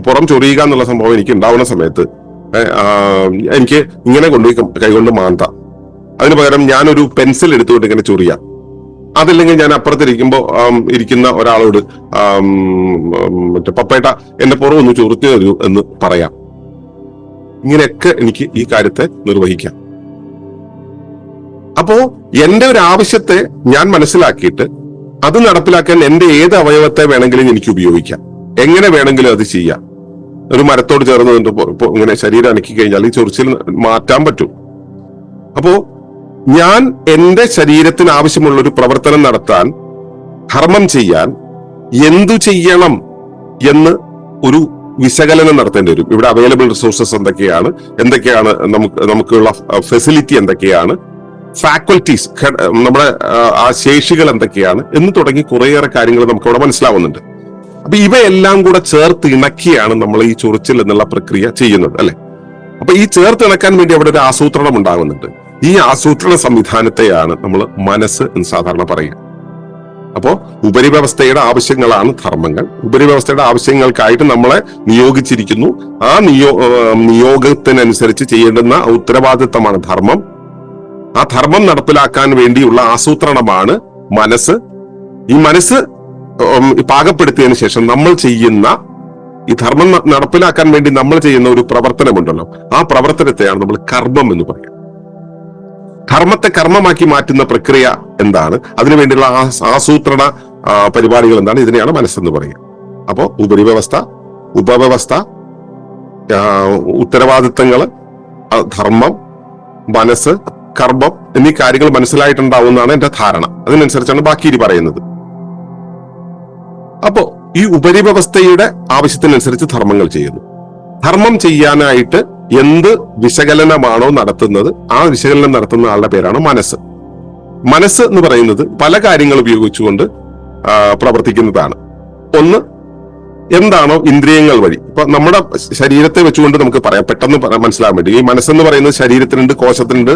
പുറം ചൊറിയുക എന്നുള്ള സംഭവം എനിക്ക് ഉണ്ടാവുന്ന സമയത്ത് എനിക്ക് ഇങ്ങനെ കൊണ്ടുപോയി കൈകൊണ്ട് മാന്താം. അതിന് പകരം ഞാനൊരു പെൻസിൽ എടുത്തുകൊണ്ട് ഇങ്ങനെ ചൊറിയാം. അതല്ലെങ്കിൽ ഞാൻ ഇരിക്കുന്ന ഒരാളോട് മറ്റേ പപ്പേട്ട എന്റെ പുറം ഒന്ന് ചൊറിച്ചു തരൂ എന്ന് പറയാം. ഇങ്ങനെയൊക്കെ എനിക്ക് ഈ കാര്യത്തെ നിർവഹിക്കാം. അപ്പോ എന്റെ ഒരു ആവശ്യത്തെ ഞാൻ മനസ്സിലാക്കിയിട്ട് അത് നടപ്പിലാക്കാൻ എന്റെ ഏത് അവയവത്തെ വേണമെങ്കിലും എനിക്ക് ഉപയോഗിക്കാം. എങ്ങനെ വേണമെങ്കിലും അത് ചെയ്യാം. ഒരു മരത്തോട് ചേർന്ന് ഇങ്ങനെ ശരീരം അനക്കി കഴിഞ്ഞാൽ ഈ ചൊറിച്ചിൽ മാറ്റാൻ പറ്റും. അപ്പോ ഞാൻ എന്റെ ശരീരത്തിന് ആവശ്യമുള്ള ഒരു പ്രവർത്തനം നടത്താൻ, ധർമ്മം ചെയ്യാൻ എന്തു ചെയ്യണം എന്ന് ഒരു വിശകലനം നടത്തേണ്ടി വരും. ഇവിടെ അവൈലബിൾ റിസോഴ്സസ് എന്തൊക്കെയാണ് നമുക്കുള്ള ഫെസിലിറ്റി എന്തൊക്കെയാണ്, ഫാക്കൽറ്റീസ് നമ്മുടെ ആ ശേഷികൾ എന്തൊക്കെയാണ് എന്ന് തുടങ്ങി കുറേയേറെ കാര്യങ്ങൾ നമുക്ക് അവിടെ മനസ്സിലാവുന്നുണ്ട്. അപ്പൊ ഇവയെല്ലാം കൂടെ ചേർത്ത് ഇണക്കിയാണ് നമ്മൾ ഈ ചൊറിച്ചിൽ എന്നുള്ള പ്രക്രിയ ചെയ്യുന്നത്, അല്ലെ? അപ്പൊ ഈ ചേർത്ത് ഇണക്കാൻ വേണ്ടി അവിടെ ഒരു ആസൂത്രണം ഉണ്ടാകുന്നുണ്ട്. ഈ ആസൂത്രണ സംവിധാനത്തെയാണ് നമ്മൾ മനസ്സ് എന്ന് സാധാരണ പറയുക. അപ്പോ ഉപരിവ്യവസ്ഥയുടെ ആവശ്യങ്ങളാണ് ധർമ്മങ്ങൾ. ഉപരിവ്യവസ്ഥയുടെ ആവശ്യങ്ങൾക്കായിട്ട് നമ്മളെ നിയോഗിച്ചിരിക്കുന്നു. ആ നിയോഗത്തിനനുസരിച്ച് ചെയ്യേണ്ടുന്ന ഉത്തരവാദിത്തമാണ് ധർമ്മം. ആ ധർമ്മം നടപ്പിലാക്കാൻ വേണ്ടിയുള്ള ആസൂത്രണമാണ് മനസ്സ്. ഈ മനസ്സ് പാകപ്പെടുത്തിയതിനു ശേഷം നമ്മൾ ചെയ്യുന്ന ഈ ധർമ്മം നടപ്പിലാക്കാൻ വേണ്ടി നമ്മൾ ചെയ്യുന്ന ഒരു പ്രവർത്തനമുണ്ടല്ലോ, ആ പ്രവർത്തനത്തെയാണ് നമ്മൾ കർമ്മം എന്ന് പറയുക. ധർമ്മത്തെ കർമ്മമാക്കി മാറ്റുന്ന പ്രക്രിയ എന്താണ്, അതിനുവേണ്ടിയുള്ള ആസൂത്രണ പരിപാടികൾ എന്താണ്, ഇതിനെയാണ് മനസ്സെന്ന് പറയുക. അപ്പോ ഉപരിവ്യവസ്ഥ, ഉപവ്യവസ്ഥ, ഉത്തരവാദിത്തങ്ങള്, ധർമ്മം, മനസ്സ്, കർമ്മം എന്നീ കാര്യങ്ങൾ മനസ്സിലായിട്ടുണ്ടാവുന്നതാണ് എന്റെ ധാരണ. അതിനനുസരിച്ചാണ് ബാക്കി ഇനി പറയുന്നത്. അപ്പോ ഈ ഉപരിവ്യവസ്ഥയുടെ ആവശ്യത്തിനനുസരിച്ച് ധർമ്മങ്ങൾ ചെയ്യുന്നു. ധർമ്മം ചെയ്യാനായിട്ട് എന്ത് വിശകലനമാണോ നടത്തുന്നത്, ആ വിശകലനം നടത്തുന്ന ആളുടെ പേരാണ് മനസ്സ്. മനസ്സ് എന്ന് പറയുന്നത് പല കാര്യങ്ങൾ ഉപയോഗിച്ചുകൊണ്ട് പ്രവർത്തിക്കുന്നതാണ്. ഒന്ന്, എന്താണോ ഇന്ദ്രിയങ്ങൾ വഴി. ഇപ്പൊ നമ്മുടെ ശരീരത്തെ വെച്ചുകൊണ്ട് നമുക്ക് പറയാം, പെട്ടെന്ന് മനസ്സിലാകാൻ വേണ്ടി. ഈ മനസ്സെന്ന് പറയുന്നത് ശരീരത്തിനുണ്ട്, കോശത്തിനുണ്ട്,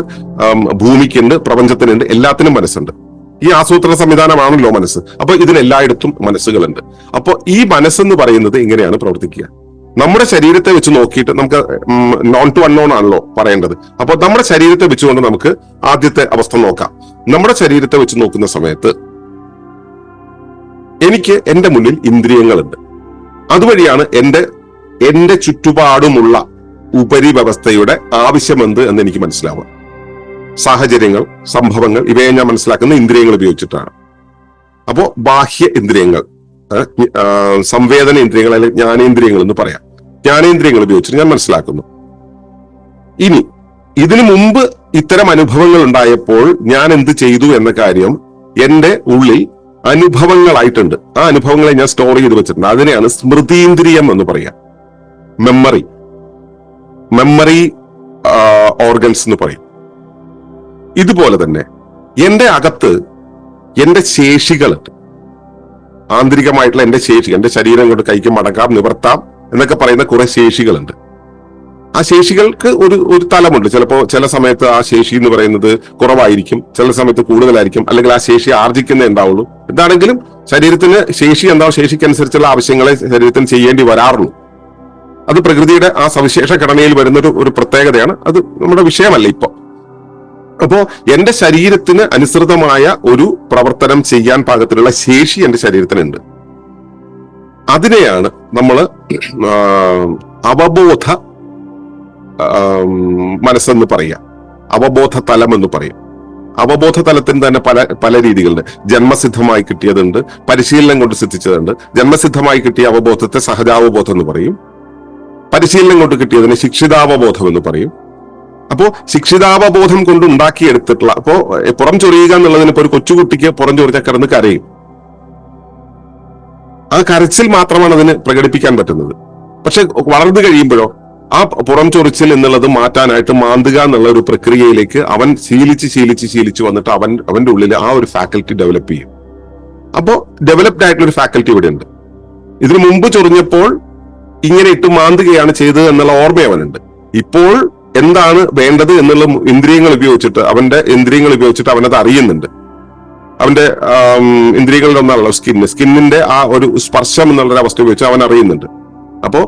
ഭൂമിക്കുണ്ട്, പ്രപഞ്ചത്തിനുണ്ട്, എല്ലാത്തിനും മനസ്സുണ്ട്. ഈ ആസൂത്രണ സംവിധാനമാണല്ലോ മനസ്സ്. അപ്പൊ ഇതിനെല്ലായിടത്തും മനസ്സുകളുണ്ട്. അപ്പൊ ഈ മനസ്സെന്ന് പറയുന്നത് ഇങ്ങനെയാണ് പ്രവർത്തിക്കുക. നമ്മുടെ ശരീരത്തെ വെച്ച് നോക്കിയിട്ട് നമുക്ക് നോൺ ടു അൺനോൺ ആണല്ലോ പറയേണ്ടത്. അപ്പൊ നമ്മുടെ ശരീരത്തെ വെച്ചുകൊണ്ട് നമുക്ക് ആദ്യത്തെ അവസ്ഥ നോക്കാം. നമ്മുടെ ശരീരത്തെ വെച്ച് നോക്കുന്ന സമയത്ത് എനിക്ക് എന്റെ മുന്നിൽ ഇന്ദ്രിയങ്ങളുണ്ട്. അതുവഴിയാണ് എന്റെ ചുറ്റുപാടുമുള്ള ഉപരിവ്യവസ്ഥയുടെ ആവശ്യമെന്ത് എന്ന് എനിക്ക് മനസ്സിലാവുക. സാഹചര്യങ്ങൾ, സംഭവങ്ങൾ, ഇവയെ ഞാൻ മനസ്സിലാക്കുന്ന ഇന്ദ്രിയങ്ങൾ ഉപയോഗിച്ചിട്ടാണ്. അപ്പോ ബാഹ്യ ഇന്ദ്രിയങ്ങൾ, സംവേദന ഇന്ദ്രിയങ്ങൾ അല്ലെങ്കിൽ ജ്ഞാനേന്ദ്രിയങ്ങൾ എന്ന് പറയാം. ജ്ഞാനേന്ദ്രിയങ്ങൾ ഉപയോഗിച്ചിട്ട് ഞാൻ മനസ്സിലാക്കുന്നു. ഇനി ഇതിനു മുമ്പ് ഇത്തരം അനുഭവങ്ങൾ ഉണ്ടായപ്പോൾ ഞാൻ എന്ത് ചെയ്തു എന്ന കാര്യം എന്റെ ഉള്ളിൽ അനുഭവങ്ങളായിട്ടുണ്ട്. ആ അനുഭവങ്ങളെ ഞാൻ സ്റ്റോർ ചെയ്ത് വെച്ചിട്ടുണ്ട്. അതിനെയാണ് സ്മൃതീന്ദ്രിയം എന്ന് പറയാം. മെമ്മറി ഓർഗൻസ് എന്ന് പറയും. ഇതുപോലെ തന്നെ എന്റെ അകത്ത് എന്റെ ശേഷികളുണ്ട്. ആന്തരികമായിട്ടുള്ള എന്റെ ശേഷി, എന്റെ ശരീരം കൊണ്ട് കൈക്ക് മടക്കാം, നിവർത്താം എന്നൊക്കെ പറയുന്ന കുറെ ശേഷികളുണ്ട്. ആ ശേഷികൾക്ക് ഒരു തലമുണ്ട്. ചില സമയത്ത് ആ ശേഷി എന്ന് പറയുന്നത് കുറവായിരിക്കും, ചില സമയത്ത് കൂടുതലായിരിക്കും, അല്ലെങ്കിൽ ആ ശേഷി ആർജിക്കുന്നേ ഉണ്ടാവുള്ളൂ. എന്താണെങ്കിലും ശരീരത്തിന് ശേഷി എന്താവും, ശേഷിക്കനുസരിച്ചുള്ള ആവശ്യങ്ങളെ ശരീരത്തിന് ചെയ്യേണ്ടി വരാറുള്ളൂ. അത് പ്രകൃതിയുടെ ആ സവിശേഷ ഘടനയിൽ വരുന്ന ഒരു പ്രത്യേകതയാണ്. അത് നമ്മുടെ വിഷയമല്ല ഇപ്പൊ. അപ്പോ എന്റെ ശരീരത്തിന് അനുസൃതമായ ഒരു പ്രവർത്തനം ചെയ്യാൻ പാകത്തിലുള്ള ശേഷി എന്റെ ശരീരത്തിനുണ്ട്. അതിനെയാണ് നമ്മൾ അവബോധ മനസ്സെന്ന് പറയുക, അവബോധ തലം എന്ന് പറയും. അവബോധ തലത്തിന് തന്നെ പല രീതികളുണ്ട്. ജന്മസിദ്ധമായി കിട്ടിയതുണ്ട്, പരിശീലനം കൊണ്ട് സിദ്ധിച്ചതുണ്ട്. ജന്മസിദ്ധമായി കിട്ടിയ അവബോധത്തെ സഹജാവബോധം എന്ന് പറയും. പരിശീലനം കൊണ്ട് കിട്ടിയതിന് ശിക്ഷിതാവബോധം എന്ന് പറയും. അപ്പോ ശിക്ഷിതാവബോധം കൊണ്ട് ഉണ്ടാക്കിയെടുത്തിട്ടുള്ള, അപ്പോ പുറം ചൊറിയുക എന്നുള്ളതിന് ഇപ്പൊ ഒരു കൊച്ചുകുട്ടിക്ക് പുറം ചൊറിച്ചാൽ കിടന്ന് കരയും. ആ കരച്ചിൽ മാത്രമാണ് അതിന് പ്രകടിപ്പിക്കാൻ പറ്റുന്നത്. പക്ഷെ വളർന്നു കഴിയുമ്പോഴോ ആ പുറം ചൊറിച്ചിൽ എന്നുള്ളത് മാറ്റാനായിട്ട് മാന്തുക എന്നുള്ള ഒരു പ്രക്രിയയിലേക്ക് അവൻ ശീലിച്ച് വന്നിട്ട് അവന്റെ ഉള്ളിൽ ആ ഒരു ഫാക്കൽറ്റി ഡെവലപ്പ് ചെയ്യും. അപ്പോ ഡെവലപ്ഡ് ആയിട്ടുള്ള ഒരു ഫാക്കൽറ്റി ഇവിടെ ഉണ്ട്. ഇതിനു മുമ്പ് ചൊറിഞ്ഞപ്പോൾ ഇങ്ങനെ ഇട്ട് മാന്തുകയാണ് ചെയ്തത് എന്നുള്ള ഓർമ്മ അവനുണ്ട്. ഇപ്പോൾ എന്താണ് വേണ്ടത് എന്നുള്ള ഇന്ദ്രിയങ്ങൾ ഉപയോഗിച്ചിട്ട് അവനത് അറിയുന്നുണ്ട്. അവന്റെ ഇന്ദ്രിയങ്ങളുടെ ഒന്നാണല്ലോ സ്കിന്നിന്റെ ആ ഒരു സ്പർശം എന്നുള്ള അവസ്ഥ ഉപയോഗിച്ച് അവൻ അറിയുന്നുണ്ട്. അപ്പോ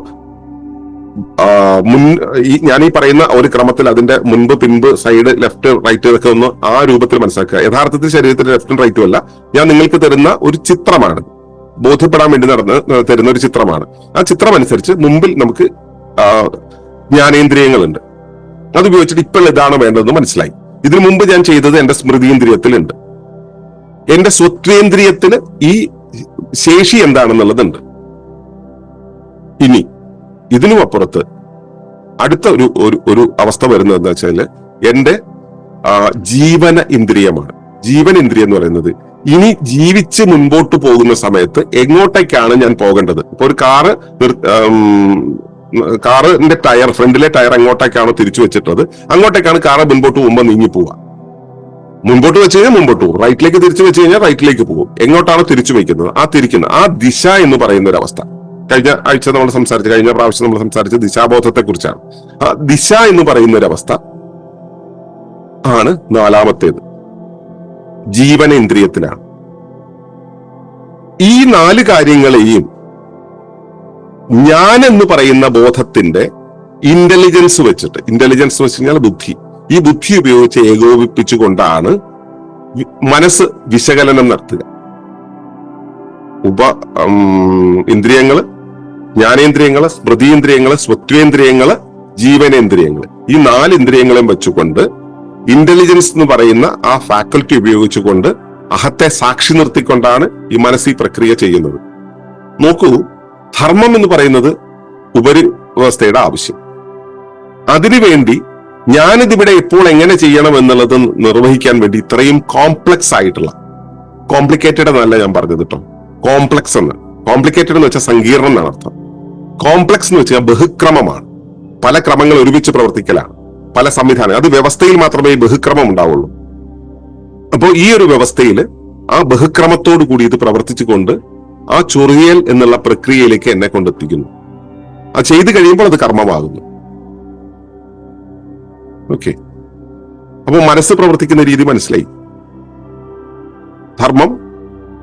ഞാൻ ഈ പറയുന്ന ഒരു ക്രമത്തിൽ അതിന്റെ മുൻപ് പിൻപ് സൈഡ് ലെഫ്റ്റ് റൈറ്റ് ഒക്കെ ഒന്ന് ആ രൂപത്തിൽ മനസ്സിലാക്കുക. യഥാർത്ഥത്തിൽ ശരീരത്തിന്റെ ലെഫ്റ്റും റൈറ്റും അല്ല, ഞാൻ നിങ്ങൾക്ക് തരുന്ന ഒരു ചിത്രമാണ്, ബോധ്യപ്പെടാൻ വേണ്ടി തരുന്ന ഒരു ചിത്രമാണ്. ആ ചിത്രം അനുസരിച്ച് മുമ്പിൽ നമുക്ക് ജ്ഞാനേന്ദ്രിയങ്ങളുണ്ട്. അത് ഉപയോഗിച്ചിട്ട് ഇപ്പോൾ ഇതാണ് വേണ്ടതെന്ന് മനസ്സിലായി. ഇതിനു മുമ്പ് ഞാൻ ചെയ്തത് എന്റെ സ്മൃതിയിന്ദ്രിയത്തിലുണ്ട്. എന്റെ സ്വത്വേന്ദ്രിയത്തിന് ഈ ശേഷി എന്താണെന്നുള്ളതുണ്ട്. ഇനി ഇതിനും അപ്പുറത്ത് അടുത്ത ഒരു അവസ്ഥ വരുന്നത് എന്താ വെച്ചാല് എന്റെ ജീവന ഇന്ദ്രിയമാണ്. ജീവന ഇന്ദ്രിയം എന്ന് പറയുന്നത് ഇനി ജീവിച്ച് മുൻപോട്ട് പോകുന്ന സമയത്ത് എങ്ങോട്ടേക്കാണ് ഞാൻ പോകേണ്ടത്. ഇപ്പൊ ഒരു കാറിന്റെ ടയർ, ഫ്രണ്ടിലെ ടയർ എങ്ങോട്ടേക്കാണോ തിരിച്ചു വെച്ചിട്ടത് അങ്ങോട്ടേക്കാണ് കാറ് മുൻപോട്ട് പോകുമ്പോൾ നീങ്ങി പോവുക. മുൻപോട്ട് വെച്ച് കഴിഞ്ഞാൽ മുമ്പോട്ട് പോകും, റൈറ്റിലേക്ക് തിരിച്ചു വെച്ച് കഴിഞ്ഞാൽ റൈറ്റിലേക്ക് പോകും. എങ്ങോട്ടാണോ തിരിച്ചു വയ്ക്കുന്നത് ആ ദിശ എന്ന് പറയുന്ന ഒരു അവസ്ഥ. കഴിഞ്ഞ പ്രാവശ്യം നമ്മൾ സംസാരിച്ച ദിശാബോധത്തെ കുറിച്ചാണ്. ആ ദിശ എന്ന് പറയുന്ന ഒരു അവസ്ഥ ആണ് നാലാമത്തേത്, ജീവനേന്ദ്രിയത്തിലാണ്. ഈ 4 കാര്യങ്ങളെയും ഞാൻ എന്ന് പറയുന്ന ബോധത്തിന്റെ ഇന്റലിജൻസ് വെച്ചിട്ട്, ഇന്റലിജൻസ് വെച്ച് കഴിഞ്ഞാൽ ബുദ്ധി, ഈ ബുദ്ധി ഉപയോഗിച്ച് ഏകോപിപ്പിച്ചുകൊണ്ടാണ് മനസ്സ് വിശകലനം നടത്തുക. ഇന്ദ്രിയങ്ങള്, ജ്ഞാനേന്ദ്രിയങ്ങള്, സ്മൃതിയിന്ദ്രിയങ്ങള്, സ്വത്വേന്ദ്രിയങ്ങള്, ജീവനേന്ദ്രിയങ്ങള്, ഈ 4 ഇന്ദ്രിയങ്ങളും വെച്ചുകൊണ്ട് ഇന്റലിജൻസ് എന്ന് പറയുന്ന ആ ഫാക്കൽറ്റി ഉപയോഗിച്ചുകൊണ്ട് അഹത്തെ സാക്ഷി നിർത്തിക്കൊണ്ടാണ് ഈ മനസ്സ് ഈ പ്രക്രിയ ചെയ്യുന്നത്. നോക്കൂ, ധർമ്മം എന്ന് പറയുന്നത് ഉപരി വ്യവസ്ഥയുടെ ആവശ്യം. അതിനുവേണ്ടി ഞാനിതിവിടെ എപ്പോൾ എങ്ങനെ ചെയ്യണം എന്നുള്ളത് നിർവഹിക്കാൻ വേണ്ടി ഇത്രയും കോംപ്ലക്സ് ആയിട്ടുള്ള, കോംപ്ലിക്കേറ്റഡ് എന്നല്ല ഞാൻ പറഞ്ഞത് കേട്ടോ, കോംപ്ലക്സ് എന്ന്. കോംപ്ലിക്കേറ്റഡ് എന്ന് വെച്ചാൽ സങ്കീർണം എന്നാണ് അർത്ഥം. കോംപ്ലക്സ് എന്ന് വെച്ചാൽ ബഹുക്രമമാണ്, പല ക്രമങ്ങൾ ഒരുമിച്ച് പ്രവർത്തിക്കലാണ്, പല സംവിധാനം. അത് വ്യവസ്ഥയിൽ മാത്രമേ ഈ ബഹുക്രമം ഉണ്ടാവുള്ളൂ. അപ്പോൾ ഈ ഒരു വ്യവസ്ഥയിൽ ആ ബഹുക്രമത്തോടു കൂടി ഇത് പ്രവർത്തിച്ചുകൊണ്ട് ആ ചൊറിയൽ എന്നുള്ള പ്രക്രിയയിലേക്ക് എന്നെ കൊണ്ടെത്തിക്കുന്നു. അത് ചെയ്തു കഴിയുമ്പോൾ അത് കർമ്മമാകുന്നു. ഓക്കെ, അപ്പൊ മനസ്സ് പ്രവർത്തിക്കുന്ന രീതി മനസ്സിലായി. ധർമ്മം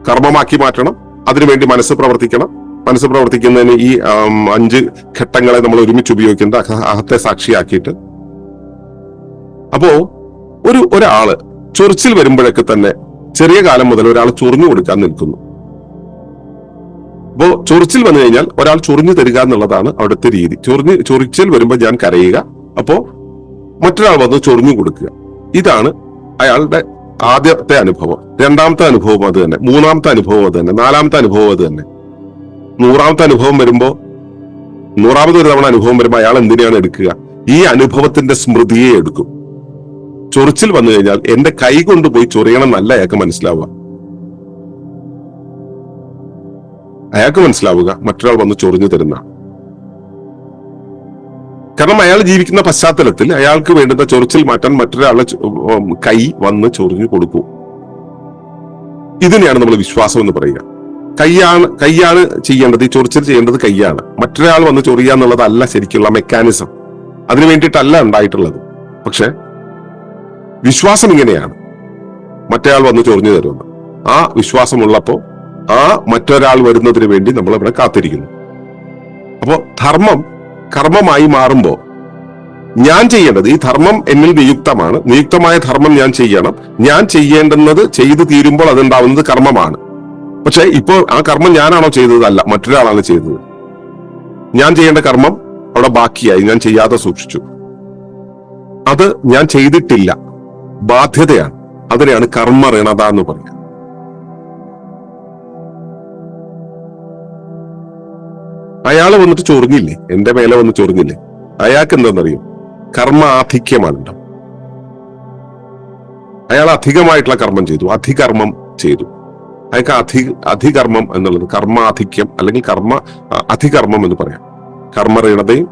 കർമ്മമാക്കി മാറ്റണം, അതിനുവേണ്ടി മനസ്സ് പ്രവർത്തിക്കണം. മനസ്സ് പ്രവർത്തിക്കുന്നതിന് ഈ 5 ഘട്ടങ്ങളെ നമ്മൾ ഒരുമിച്ച് ഉപയോഗിക്കുന്നത് അഹത്തെ സാക്ഷിയാക്കിയിട്ട്. അപ്പോ ഒരാള് ചൊറിച്ചിൽ വരുമ്പോഴൊക്കെ തന്നെ ചെറിയ കാലം മുതൽ ഒരാൾ ചൊറിഞ്ഞു കൊടുക്കാൻ നിൽക്കുന്നു. അപ്പോ ചൊറിച്ചിൽ വന്നു കഴിഞ്ഞാൽ ഒരാൾ ചൊറിഞ്ഞു തരിക എന്നുള്ളതാണ് അവിടുത്തെ രീതി. ചൊറിച്ചിൽ വരുമ്പോൾ ഞാൻ കരയുക, അപ്പോ മറ്റൊരാൾ വന്ന് ചൊറിഞ്ഞു കൊടുക്കുക. ഇതാണ് അയാളുടെ ആദ്യത്തെ അനുഭവം. 2ാമത്തെ അനുഭവം അത് തന്നെ, 3ാമത്തെ അനുഭവം അത് തന്നെ, 4ാമത്തെ അനുഭവം അത് തന്നെ. 100ാമത്തെ അനുഭവം വരുമ്പോ, 100ാമതൊരു തവണ അനുഭവം വരുമ്പോൾ അയാൾ എന്തിനാണ് എടുക്കുക? ഈ അനുഭവത്തിന്റെ സ്മൃതിയെ എടുക്കും. ചൊറിച്ചിൽ വന്നു കഴിഞ്ഞാൽ എന്റെ കൈ കൊണ്ടുപോയി ചൊറിയണം എന്നല്ല അയാൾക്ക് മനസ്സിലാവുക. അയാൾക്ക് മനസ്സിലാവുക മറ്റൊരാൾ വന്ന് ചൊറിഞ്ഞു തരുന്ന. കാരണം അയാൾ ജീവിക്കുന്ന പശ്ചാത്തലത്തിൽ അയാൾക്ക് വേണ്ടുന്ന ചൊറിച്ചിൽ മാറ്റാൻ മറ്റൊരാളെ കൈ വന്ന് ചൊറിഞ്ഞു കൊടുക്കൂ. ഇതിനെയാണ് നമ്മൾ വിശ്വാസം എന്ന് പറയുക. കൈയാണ് ചെയ്യേണ്ടത്, ഈ ചൊറിച്ചിൽ ചെയ്യേണ്ടത് കൈയാണ്. മറ്റൊരാൾ വന്ന് ചൊറിയുക എന്നുള്ളതല്ല ശരിക്കുള്ള മെക്കാനിസം. അതിനു വേണ്ടിയിട്ടല്ല ഉണ്ടായിട്ടുള്ളത്. പക്ഷെ വിശ്വാസം ഇങ്ങനെയാണ്, മറ്റേയാൾ വന്ന് ചൊറിഞ്ഞു തരുമെന്ന്. ആ വിശ്വാസമുള്ളപ്പോ ആ മറ്റൊരാൾ വരുന്നതിന് വേണ്ടി നമ്മൾ ഇവിടെ കാത്തിരിക്കുന്നു. അപ്പോ ധർമ്മം കർമ്മമായി മാറുമ്പോ ഞാൻ ചെയ്യേണ്ടത്, ഈ ധർമ്മം എന്നിൽ നിയുക്തമാണ്, നിയുക്തമായ ധർമ്മം ഞാൻ ചെയ്യണം. ഞാൻ ചെയ്യേണ്ടുന്നത് ചെയ്തു തീരുമ്പോൾ അതുണ്ടാവുന്നത് കർമ്മമാണ്. പക്ഷെ ഇപ്പോൾ ആ കർമ്മം ഞാനാണോ ചെയ്തത്? അല്ല, മറ്റൊരാളാണ് ചെയ്തത്. ഞാൻ ചെയ്യേണ്ട കർമ്മം അവിടെ ബാക്കിയായി, ഞാൻ ചെയ്യാതെ സൂക്ഷിച്ചു. അത് ഞാൻ ചെയ്തിട്ടില്ല, ബാധ്യതയാണ്. അതിനെയാണ് കർമ്മ-ഋണത എന്ന് പറയുക. അയാൾ വന്നിട്ട് ചൊറിഞ്ഞില്ലേ, എന്റെ മേലെ വന്ന് ചൊറിഞ്ഞില്ലേ, അയാൾക്ക് എന്താണെന്നറിയും? കർമ്മ-ആധിക്യമാണ്. അയാൾ അധികമായിട്ടുള്ള കർമ്മം ചെയ്തു, അധികർമ്മം ചെയ്തു. അയാൾക്ക് അധികർമ്മം എന്നുള്ളത് കർമാധിക്യം അല്ലെങ്കിൽ അധികർമ്മം എന്ന് പറയാം. കർമ്മ-ഋണതയും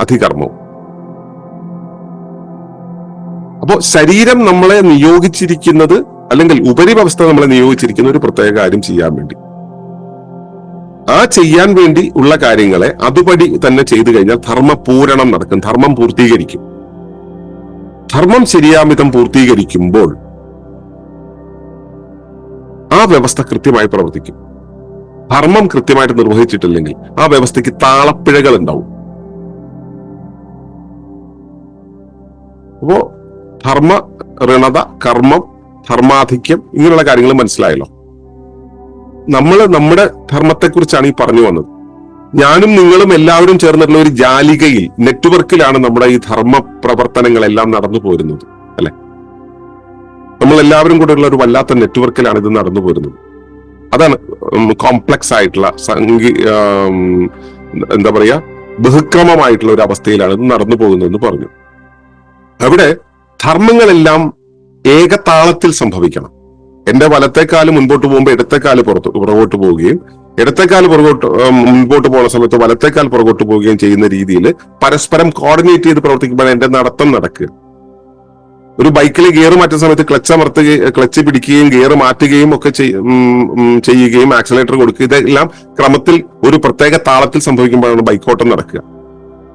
അധികർമ്മവും. അപ്പോ ശരീരം നമ്മളെ നിയോഗിച്ചിരിക്കുന്നത്, അല്ലെങ്കിൽ ഉപരിവ്യവസ്ഥ നമ്മളെ നിയോഗിച്ചിരിക്കുന്ന ഒരു പ്രത്യേക കാര്യം ചെയ്യാൻ വേണ്ടി. ആ ചെയ്യാൻ വേണ്ടി ഉള്ള കാര്യങ്ങളെ അതുപടി തന്നെ ചെയ്തു കഴിഞ്ഞാൽ ധർമ്മപൂരണം നടക്കും, ധർമ്മം പൂർത്തീകരിക്കും. ധർമ്മം ശരിയാമിതം പൂർത്തീകരിക്കുമ്പോൾ ആ വ്യവസ്ഥ കൃത്യമായി പ്രവർത്തിക്കും. ധർമ്മം കൃത്യമായിട്ട് നിർവഹിച്ചിട്ടില്ലെങ്കിൽ ആ വ്യവസ്ഥയ്ക്ക് താളപ്പിഴകൾ ഉണ്ടാവും. അപ്പോ ധർമ്മ ഋണത, കർമ്മം, ധർമാധിക്യം, ഇങ്ങനെയുള്ള കാര്യങ്ങൾ മനസ്സിലായല്ലോ. നമ്മൾ നമ്മുടെ ധർമ്മത്തെക്കുറിച്ചാണ് ഈ പറഞ്ഞു വന്നത്. ഞാനും നിങ്ങളും എല്ലാവരും ചേർന്നിട്ടുള്ള ഒരു ജാലികയിൽ, നെറ്റ്വർക്കിലാണ് നമ്മുടെ ഈ ധർമ്മ പ്രവർത്തനങ്ങളെല്ലാം നടന്നു പോരുന്നത്, അല്ലെ? നമ്മൾ എല്ലാവരും കൂടെ ഉള്ള ഒരു വല്ലാത്ത നെറ്റ്വർക്കിലാണ് ഇത് നടന്നു പോരുന്നത്. അതാണ് കോംപ്ലക്സ് ആയിട്ടുള്ള എന്താ പറയാ, ബഹുക്രമമായിട്ടുള്ള ഒരു അവസ്ഥയിലാണ് ഇത് നടന്നു പോകുന്നതെന്ന് പറഞ്ഞു. അവിടെ ധർമ്മങ്ങളെല്ലാം ഏകതാളത്തിൽ സംഭവിക്കണം. എന്റെ വലത്തേക്കാല് മുൻപോട്ട് പോകുമ്പോൾ ഇടത്തേക്കാല് പുറകോട്ട് പോവുകയും, ഇടത്തേക്കാല് മുൻപോട്ട് പോകുന്ന സമയത്ത് വലത്തേക്കാൽ പുറകോട്ട് പോവുകയും ചെയ്യുന്ന രീതിയിൽ പരസ്പരം കോർഡിനേറ്റ് ചെയ്ത് പ്രവർത്തിക്കുമ്പോഴാണ് എന്റെ നടത്തം നടക്കുക. ഒരു ബൈക്കിൽ ഗിയർ മാറ്റുന്ന സമയത്ത് ക്ലച്ച് പിടിക്കുകയും ഗിയർ മാറ്റുകയും ഒക്കെ ചെയ്യുകയും ആക്സിലേറ്റർ കൊടുക്കുക, ഇതെല്ലാം ക്രമത്തിൽ ഒരു പ്രത്യേക താളത്തിൽ സംഭവിക്കുമ്പോഴാണ് ബൈക്കോട്ടം നടക്കുക.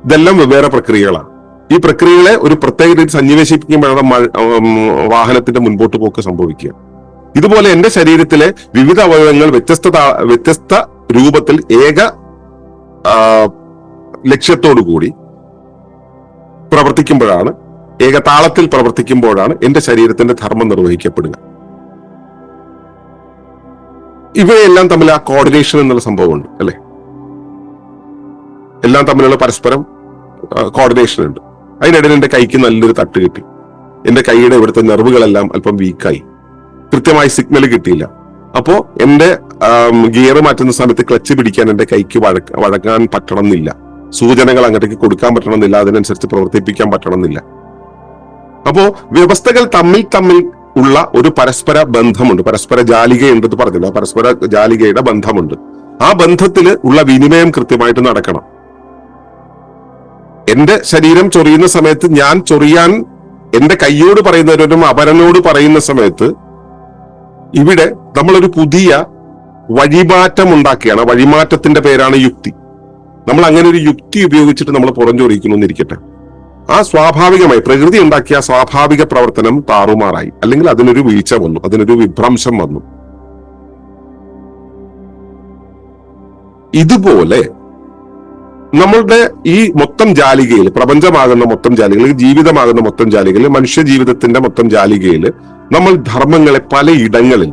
ഇതെല്ലാം വെവ്വേറെ പ്രക്രിയകളാണ്. ഈ പ്രക്രിയകളെ ഒരു പ്രത്യേക രീതി സന്നിവേശിപ്പിക്കുമ്പോഴാണ് വാഹനത്തിന്റെ മുൻപോട്ട് പോക്ക് സംഭവിക്കുക. ഇതുപോലെ എന്റെ ശരീരത്തിലെ വിവിധ അവയവങ്ങൾ വ്യത്യസ്ത രൂപത്തിൽ ഏക ലക്ഷ്യത്തോടുകൂടി പ്രവർത്തിക്കുമ്പോഴാണ്, ഏകതാളത്തിൽ പ്രവർത്തിക്കുമ്പോഴാണ് എന്റെ ശരീരത്തിന്റെ ധർമ്മം നിർവഹിക്കപ്പെടുക. ഇവയെല്ലാം തമ്മിൽ ആ കോർഡിനേഷൻ എന്നുള്ള സംഭവമുണ്ട്, അല്ലെ? എല്ലാം തമ്മിലുള്ള പരസ്പരം കോർഡിനേഷൻ ഉണ്ട്. അതിനിടയിൽ എന്റെ കൈക്ക് നല്ലൊരു തട്ട് കിട്ടി. എന്റെ കൈയുടെ ഇവിടുത്തെ നെർവുകളെല്ലാം അല്പം വീക്കായി, കൃത്യമായി സിഗ്നൽ കിട്ടിയില്ല. അപ്പോ എന്റെ ഗിയർ മാറ്റുന്ന സമയത്ത് ക്ലച്ച് പിടിക്കാൻ എന്റെ കൈക്ക് വഴങ്ങാൻ പറ്റണമെന്നില്ല, സൂചനകൾ അങ്ങോട്ടേക്ക് കൊടുക്കാൻ പറ്റണമെന്നില്ല, അതിനനുസരിച്ച് പ്രവർത്തിപ്പിക്കാൻ പറ്റണമെന്നില്ല. അപ്പോ വ്യവസ്ഥകൾ തമ്മിൽ ഉള്ള ഒരു പരസ്പര ബന്ധമുണ്ട്, പരസ്പര ജാലികയുണ്ടെന്ന് പറഞ്ഞില്ല, പരസ്പര ജാലികയുടെ ബന്ധമുണ്ട്. ആ ബന്ധത്തിൽ ഉള്ള വിനിമയം കൃത്യമായിട്ട് നടക്കണം. എന്റെ ശരീരം ചൊറിയുന്ന സമയത്ത് ഞാൻ ചൊറിയാൻ എന്റെ കൈയോട് പറയുന്നവരും അപരനോട് പറയുന്ന സമയത്ത് ഇവിടെ നമ്മളൊരു പുതിയ വഴിമാറ്റം ഉണ്ടാക്കിയാണ്. വഴിമാറ്റത്തിന്റെ പേരാണ് യുക്തി. നമ്മൾ അങ്ങനെ ഒരു യുക്തി ഉപയോഗിച്ചിട്ട് നമ്മൾ പുറംചൊറിയിക്കുന്നു എന്നിരിക്കട്ടെ, ആ സ്വാഭാവികമായി പ്രകൃതി ഉണ്ടാക്കിയ സ്വാഭാവിക പ്രവർത്തനം താറുമാറായി, അല്ലെങ്കിൽ അതിനൊരു വീഴ്ച വന്നു, അതിനൊരു വിഭ്രംശം വന്നു. ഇതുപോലെ നമ്മളുടെ ഈ മൊത്തം ജാലികയിൽ, പ്രപഞ്ചമാകുന്ന മൊത്തം ജാലികയിൽ, ജീവിതമാകുന്ന മൊത്തം ജാലികയിൽ, മനുഷ്യ ജീവിതത്തിന്റെ മൊത്തം ജാലികയിൽ നമ്മൾ ധർമ്മങ്ങളെ പലയിടങ്ങളിൽ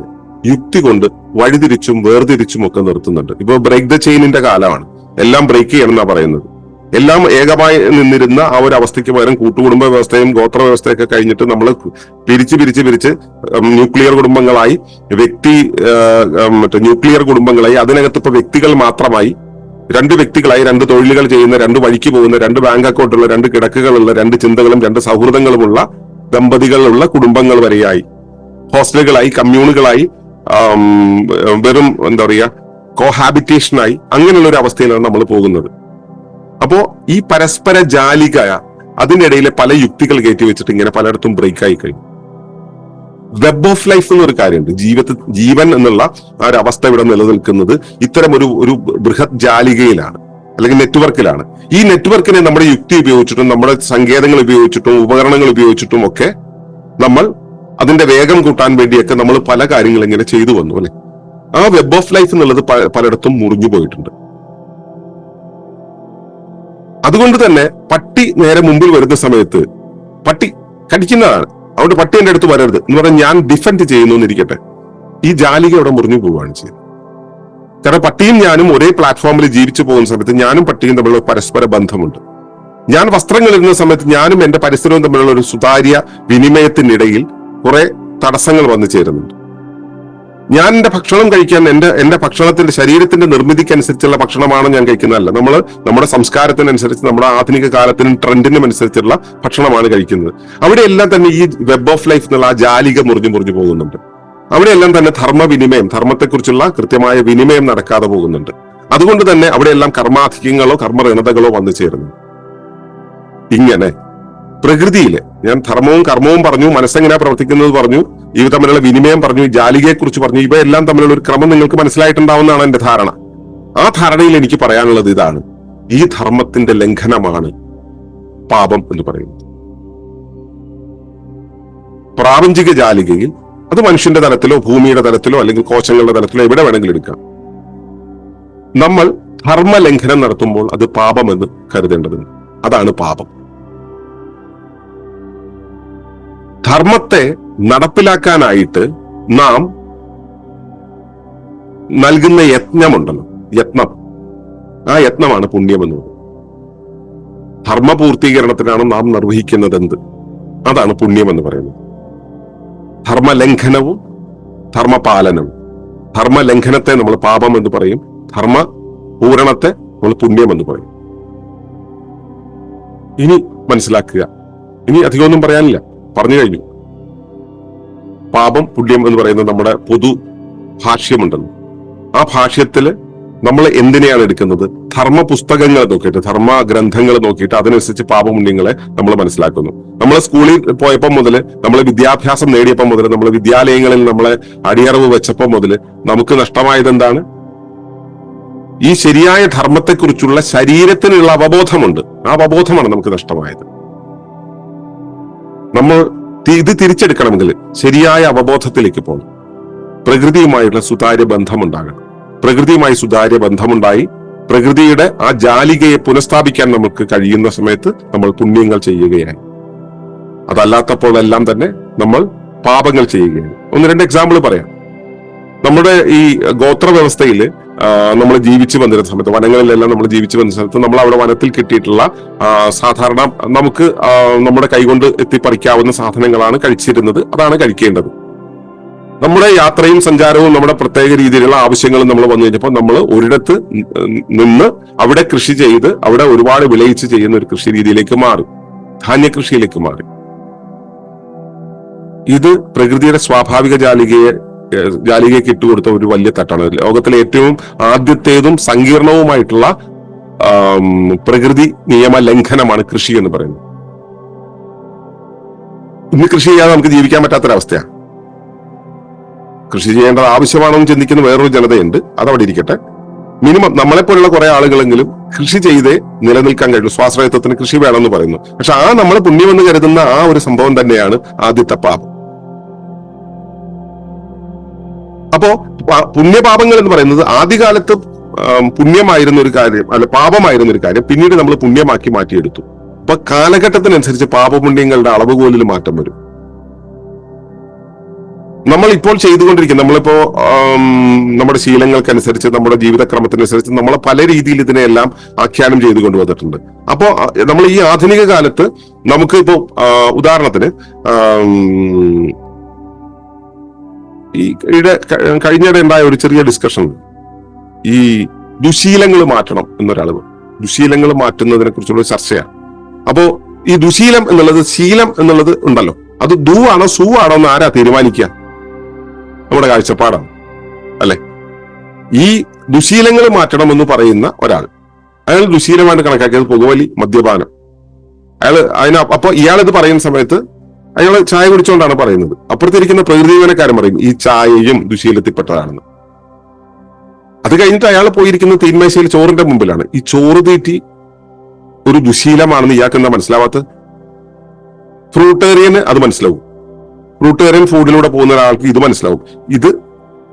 യുക്തി കൊണ്ട് വഴിതിരിച്ചും വേർതിരിച്ചും ഒക്കെ നിർത്തുന്നുണ്ട്. ഇപ്പൊ ബ്രേക്ക് ദ ചെയിനിന്റെ കാലമാണ്. എല്ലാം ബ്രേക്ക് ചെയ്യണം എന്നാ പറയുന്നത്. എല്ലാം ഏകമായി നിന്നിരുന്ന ആ ഒരു അവസ്ഥയ്ക്ക് പകരം കൂട്ടുകുടുംബ വ്യവസ്ഥയും ഗോത്ര വ്യവസ്ഥയൊക്കെ കഴിഞ്ഞിട്ട് നമ്മൾ പിരിച്ച് ന്യൂക്ലിയർ കുടുംബങ്ങളായി, ന്യൂക്ലിയർ കുടുംബങ്ങളായി, അതിനകത്ത് ഇപ്പൊ വ്യക്തികൾ മാത്രമായി, രണ്ട് വ്യക്തികളായി, രണ്ട് തൊഴിലുകൾ ചെയ്യുന്ന, രണ്ട് വഴിക്ക് പോകുന്ന, രണ്ട് ബാങ്ക് അക്കൗണ്ടുള്ള, രണ്ട് കിടക്കുകളുള്ള, രണ്ട് ചിന്തകളും രണ്ട് സൗഹൃദങ്ങളുമുള്ള ദമ്പതികളുള്ള കുടുംബങ്ങൾ വരെയായി, ഹോസ്റ്റലുകളായി, കമ്മ്യൂണുകളായി, വെറും എന്താ പറയുക കോഹാബിറ്റേഷനായി, അങ്ങനെയുള്ള ഒരു അവസ്ഥയിലാണ് നമ്മൾ പോകുന്നത്. അപ്പോ ഈ പരസ്പര ജാലിക, അതിനിടയിലെ പല യുക്തികൾ കയറ്റി വെച്ചിട്ട് ഇങ്ങനെ പലയിടത്തും ബ്രേക്കായി കഴിഞ്ഞു. വെബ് ഓഫ് ലൈഫ് എന്നൊരു കാര്യമുണ്ട്. ജീവൻ എന്നുള്ള ആ ഒരു അവസ്ഥ ഇവിടെ നിലനിൽക്കുന്നത് ഇത്തരം ഒരു ബൃഹത് ജാലികയിലാണ്, അല്ലെങ്കിൽ നെറ്റ്വർക്കിലാണ്. ഈ നെറ്റ്വർക്കിനെ നമ്മുടെ യുക്തി ഉപയോഗിച്ചിട്ടും നമ്മുടെ സങ്കേതങ്ങൾ ഉപയോഗിച്ചിട്ടും ഉപകരണങ്ങൾ ഉപയോഗിച്ചിട്ടും ഒക്കെ നമ്മൾ അതിന്റെ വേഗം കൂട്ടാൻ വേണ്ടിയൊക്കെ നമ്മൾ പല കാര്യങ്ങൾ ഇങ്ങനെ ചെയ്തു വന്നു, അല്ലെ? ആ വെബ് ഓഫ് ലൈഫ് എന്നുള്ളത് പലയിടത്തും മുറിഞ്ഞു പോയിട്ടുണ്ട്. അതുകൊണ്ട് തന്നെ പട്ടി നേരെ മുമ്പിൽ വരുന്ന സമയത്ത് പട്ടി കടിക്കുന്നതാണ്. അതുകൊണ്ട് പട്ടി എന്റെ അടുത്ത് വരരുത് എന്ന് പറഞ്ഞാൽ ഞാൻ ഡിഫെൻഡ് ചെയ്യുന്നു എന്നിരിക്കട്ടെ, ഈ ജാലിക അവിടെ മുറിഞ്ഞു പോവുകയാണ് ചെയ്യുന്നത്. കാരണം പട്ടിയും ഞാനും ഒരേ പ്ലാറ്റ്ഫോമിൽ ജീവിച്ചു പോകുന്ന സമയത്ത് ഞാനും പട്ടിയും തമ്മിലുള്ള പരസ്പര ബന്ധമുണ്ട്. ഞാൻ വസ്ത്രങ്ങൾ ഇടുന്ന സമയത്ത് ഞാനും എന്റെ പരിസരവും തമ്മിലുള്ള ഒരു സുതാര്യ വിനിമയത്തിനിടയിൽ കുറെ തടസ്സങ്ങൾ വന്നു ചേരുന്നുണ്ട്. ഞാൻ എന്റെ ഭക്ഷണം കഴിക്കാൻ എന്റെ ഭക്ഷണത്തിന്റെ ശരീരത്തിന്റെ നിർമ്മിതിക്കനുസരിച്ചുള്ള ഭക്ഷണമാണ് ഞാൻ കഴിക്കുന്നതല്ല. നമ്മുടെ സംസ്കാരത്തിനനുസരിച്ച്, നമ്മുടെ ആധുനിക കാലത്തിനും ട്രെൻഡിനും അനുസരിച്ചുള്ള ഭക്ഷണമാണ് കഴിക്കുന്നത്. അവിടെയെല്ലാം തന്നെ ഈ വെബ് ഓഫ് ലൈഫ് എന്നുള്ള ആ ജാലിക മുറിഞ്ഞു പോകുന്നുണ്ട്. അവിടെയെല്ലാം തന്നെ ധർമ്മവിനിമയം, ധർമ്മത്തെക്കുറിച്ചുള്ള കൃത്യമായ വിനിമയം നടക്കാതെ പോകുന്നുണ്ട്. അതുകൊണ്ട് തന്നെ അവിടെയെല്ലാം കർമാധിക്യങ്ങളോ കർമ്മഋണതകളോ വന്നു ചേരുന്നു. ഇങ്ങനെ പ്രകൃതിയില് ഞാൻ ധർമ്മവും കർമ്മവും പറഞ്ഞു, മനസ്സെങ്ങനെയാ പ്രവർത്തിക്കുന്നത് പറഞ്ഞു, ഇവ തമ്മിലുള്ള വിനിമയം പറഞ്ഞു, ജാലികയെ കുറിച്ച് പറഞ്ഞു. ഇവയെല്ലാം തമ്മിലുള്ള ഒരു ക്രമം നിങ്ങൾക്ക് മനസ്സിലായിട്ടുണ്ടാവുന്നതാണ് എന്റെ ധാരണ. ആ ധാരണയിൽ എനിക്ക് പറയാനുള്ളത് ഇതാണ്: ഈ ധർമ്മത്തിന്റെ ലംഘനമാണ് പാപം എന്ന് പറയുന്നത്. പ്രാപഞ്ചിക ജാലികയിൽ അത് മനുഷ്യന്റെ തലത്തിലോ ഭൂമിയുടെ തലത്തിലോ അല്ലെങ്കിൽ കോശങ്ങളുടെ തലത്തിലോ എവിടെ വേണമെങ്കിലും എടുക്കാം. നമ്മൾ ധർമ്മലംഘനം നടത്തുമ്പോൾ അത് പാപമെന്ന് കരുതേണ്ടതുണ്ട്. അതാണ് പാപം. ധർമ്മത്തെ നടപ്പിലാക്കാനായിട്ട് നാം നൽകുന്ന യത്നമുണ്ടല്ലോ, യത്നം, ആ യത്നമാണ് പുണ്യം എന്ന് പറയുന്നത്. ധർമ്മപൂർത്തീകരണത്തിനാണ് നാം നിർവഹിക്കുന്നത് എന്ത്, അതാണ് പുണ്യം എന്ന് പറയുന്നത്. ധർമ്മലംഘനവും ധർമ്മപാലനവും. ധർമ്മലംഘനത്തെ നമ്മൾ പാപം എന്ന് പറയും, ധർമ്മ പൂരണത്തെ നമ്മൾ പുണ്യം എന്ന് പറയും. ഇനി മനസ്സിലാക്കുക, ഇനി അധികമൊന്നും പറയാനില്ല, പറഞ്ഞു കഴിഞ്ഞു. പാപം പുണ്യം എന്ന് പറയുന്നത് നമ്മുടെ പൊതു ഭാഷ്യമുണ്ടല്ലോ. ആ ഭാഷ്യത്തില് നമ്മൾ എന്തിനെയാണ് എടുക്കുന്നത്? ധർമ്മ പുസ്തകങ്ങൾ നോക്കിയിട്ട്, ധർമ്മ ഗ്രന്ഥങ്ങൾ നോക്കിയിട്ട് അതിനനുസരിച്ച് പാപപുണ്യങ്ങളെ നമ്മൾ മനസ്സിലാക്കുന്നു. നമ്മൾ സ്കൂളിൽ പോയപ്പോൾ മുതൽ, നമ്മൾ വിദ്യാഭ്യാസം നേടിയപ്പോൾ മുതൽ, നമ്മൾ വിദ്യാലയങ്ങളിൽ നമ്മളെ അടിയറവ് വെച്ചപ്പോൾ മുതൽ നമുക്ക് നഷ്ടമായത് എന്താണ്? ഈ ശരിയായ ധർമ്മത്തെക്കുറിച്ചുള്ള ശരീരത്തിനുള്ള അവബോധമുണ്ട്. ആ അവബോധമാണ് നമുക്ക് നഷ്ടമായത്. നമ്മൾ ഇത് തിരിച്ചെടുക്കണമെങ്കിൽ ശരിയായ അവബോധത്തിലേക്ക് പോകണം. പ്രകൃതിയുമായുള്ള സുതാര്യ ബന്ധമുണ്ടാകണം. പ്രകൃതിയുമായി സുതാര്യ ബന്ധമുണ്ടായി പ്രകൃതിയുടെ ആ ജാലികയെ പുനഃസ്ഥാപിക്കാൻ നമുക്ക് കഴിയുന്ന സമയത്ത് നമ്മൾ പുണ്യങ്ങൾ ചെയ്യുകയായി. അതല്ലാത്തപ്പോഴെല്ലാം തന്നെ നമ്മൾ പാപങ്ങൾ ചെയ്യുകയാണ്. ഒന്ന് രണ്ട് എക്സാമ്പിൾ പറയാം. നമ്മുടെ ഈ ഗോത്ര വ്യവസ്ഥയിൽ നമ്മൾ ജീവിച്ചു വന്നിരുന്ന സമയത്ത്, വനങ്ങളിലെല്ലാം നമ്മൾ ജീവിച്ചു വന്ന സമയത്ത്, നമ്മൾ അവിടെ വനത്തിൽ കിട്ടിയിട്ടുള്ള സാധാരണ നമുക്ക് നമ്മുടെ കൈകൊണ്ട് എത്തിപ്പറിക്കാവുന്ന സാധനങ്ങളാണ് കഴിച്ചിരുന്നത്. അതാണ് കഴിക്കേണ്ടത്. നമ്മുടെ യാത്രയും സഞ്ചാരവും നമ്മുടെ പ്രത്യേക രീതിയിലുള്ള ആവശ്യങ്ങളും നമ്മൾ വന്നു കഴിഞ്ഞപ്പോൾ നമ്മൾ ഒരിടത്ത് നിന്ന് അവിടെ കൃഷി ചെയ്ത് അവിടെ ഒരുപാട് വിളയിച്ച് ചെയ്യുന്ന ഒരു കൃഷി രീതിയിലേക്ക് മാറി, ധാന്യകൃഷിയിലേക്ക് മാറി. ഇത് പ്രകൃതിയുടെ സ്വാഭാവിക ജാലികയ്ക്ക് ഇട്ടുകൊടുത്ത ഒരു വലിയ തട്ടാണ്. ലോകത്തിലെ ഏറ്റവും ആദ്യത്തേതും സങ്കീർണവുമായിട്ടുള്ള പ്രകൃതി നിയമ ലംഘനമാണ് കൃഷി എന്ന് പറയുന്നത്. ഇന്ന് കൃഷി ചെയ്യാതെ നമുക്ക് ജീവിക്കാൻ പറ്റാത്തൊരവസ്ഥയാണ്. കൃഷി ചെയ്യേണ്ടത് ആവശ്യമാണെന്ന് ചിന്തിക്കുന്ന വേറൊരു ജനതയുണ്ട്, അതവിടെ ഇരിക്കട്ടെ. മിനിമം നമ്മളെപ്പോലുള്ള കുറെ ആളുകളെങ്കിലും കൃഷി ചെയ്തേ നിലനിൽക്കാൻ കഴിയും. സ്വാശ്രയത്വത്തിന് കൃഷി വേണമെന്ന് പറയുന്നു. പക്ഷെ ആ നമ്മൾ പുണ്യമെന്ന് കരുതുന്ന ആ ഒരു സംഭവം തന്നെയാണ് ആദ്യത്തെ പാപം. അപ്പോ പുണ്യപാപങ്ങൾ എന്ന് പറയുന്നത് ആദ്യകാലത്ത് പുണ്യമായിരുന്ന ഒരു കാര്യം, അല്ല പാപമായിരുന്ന ഒരു കാര്യം, പിന്നീട് നമ്മൾ പുണ്യമാക്കി മാറ്റിയെടുത്തു. അപ്പൊ കാലഘട്ടത്തിനനുസരിച്ച് പാപപുണ്യങ്ങളുടെ അളവുകോലിൽ മാറ്റം വരും. നമ്മൾ ഇപ്പോൾ ചെയ്തുകൊണ്ടിരിക്കുന്ന, നമ്മളിപ്പോ നമ്മുടെ ശീലങ്ങൾക്കനുസരിച്ച്, നമ്മുടെ ജീവിതക്രമത്തിനനുസരിച്ച് നമ്മൾ പല രീതിയിൽ ഇതിനെല്ലാം ആഖ്യാനം ചെയ്തു കൊണ്ടുവന്നിട്ടുണ്ട്. അപ്പോ നമ്മൾ ഈ ആധുനിക കാലത്ത് നമുക്ക് ഇപ്പോ ഉദാഹരണത്തിന് ഈ കഴിഞ്ഞിടെ ഉണ്ടായ ഒരു ചെറിയ ഡിസ്കഷൻ, ഈ ദുശീലങ്ങൾ മാറ്റണം എന്നൊരാൾ, ദുശീലങ്ങൾ മാറ്റുന്നതിനെ കുറിച്ചുള്ള ചർച്ചയാണ്. അപ്പോ ഈ ദുശീലം എന്നുള്ളത്, ശീലം എന്നുള്ളത് ഉണ്ടല്ലോ, അത് ദു ആണോ സു ആണോ എന്ന് ആരാ തീരുമാനിക്കുക? നമ്മുടെ കാഴ്ചപ്പാടാണ്, അല്ലെ? ഈ ദുശീലങ്ങൾ മാറ്റണം എന്ന് പറയുന്ന ഒരാൾ, അയാൾ ദുശീലമായിട്ട് കണക്കാക്കിയത് പുകവലി, മദ്യപാനം. അപ്പൊ ഇയാളിത് പറയുന്ന സമയത്ത് അയാൾ ചായ കുടിച്ചുകൊണ്ടാണ് പറയുന്നത്. അപ്പുറത്തിരിക്കുന്ന പ്രകൃതി ജീവനക്കാരൻ പറയും ഈ ചായയും ദുശീലത്തിൽപ്പെട്ടതാണെന്ന്. അത് കഴിഞ്ഞിട്ട് അയാൾ പോയിരിക്കുന്ന തീന്മേശയിൽ ചോറിന്റെ മുമ്പിലാണ്. ഈ ചോറ് തീറ്റി ഒരു ദുശീലമാണെന്ന് ഇയാൾക്ക് എന്താ മനസ്സിലാവാത്തത്? ഫ്രൂട്ടേറിയന് അത് മനസ്സിലാവും. ഫ്രൂട്ടേറിയൻ ഫുഡിലൂടെ പോകുന്ന ഒരാൾക്ക് ഇത് മനസ്സിലാവും, ഇത്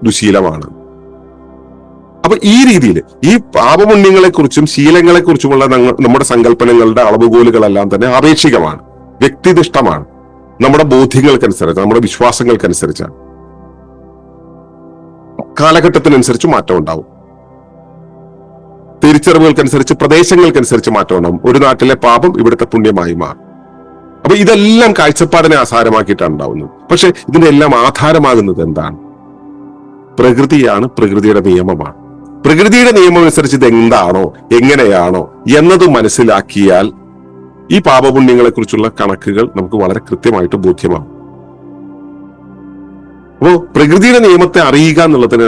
ദുശീലമാണ്. അപ്പൊ ഈ രീതിയിൽ ഈ പാപപുണ്യങ്ങളെ കുറിച്ചും ശീലങ്ങളെ കുറിച്ചുമുള്ള നമ്മുടെ സങ്കല്പനങ്ങളുടെ അളവുകോലുകളെല്ലാം തന്നെ ആപേക്ഷികമാണ്, വ്യക്തിനിഷ്ഠമാണ്, നമ്മുടെ ബോധ്യങ്ങൾക്കനുസരിച്ച്, നമ്മുടെ വിശ്വാസങ്ങൾക്കനുസരിച്ചാണ്. കാലഘട്ടത്തിനനുസരിച്ച് മാറ്റം ഉണ്ടാവും, തിരിച്ചറിവുകൾക്കനുസരിച്ച്, പ്രദേശങ്ങൾക്കനുസരിച്ച് മാറ്റം ഉണ്ടാവും. ഒരു നാട്ടിലെ പാപം ഇവിടുത്തെ പുണ്യമായി മാറും. അപ്പൊ ഇതെല്ലാം കാഴ്ചപ്പാടിനെ ആധാരമാക്കിയിട്ടാണ് ഉണ്ടാവുന്നത്. പക്ഷെ ഇതിന്റെ എല്ലാം ആധാരമാകുന്നത് എന്താണ്? പ്രകൃതിയാണ്, പ്രകൃതിയുടെ നിയമമാണ്. പ്രകൃതിയുടെ നിയമം അനുസരിച്ച് ഇത് എന്താണോ, എങ്ങനെയാണോ എന്നത് മനസ്സിലാക്കിയാൽ ഈ പാപപുണ്യങ്ങളെ കുറിച്ചുള്ള കണക്കുകൾ നമുക്ക് വളരെ കൃത്യമായിട്ട് ബോധ്യമാകും. അപ്പോ പ്രകൃതിയുടെ നിയമത്തെ അറിയുക എന്നുള്ളതിന്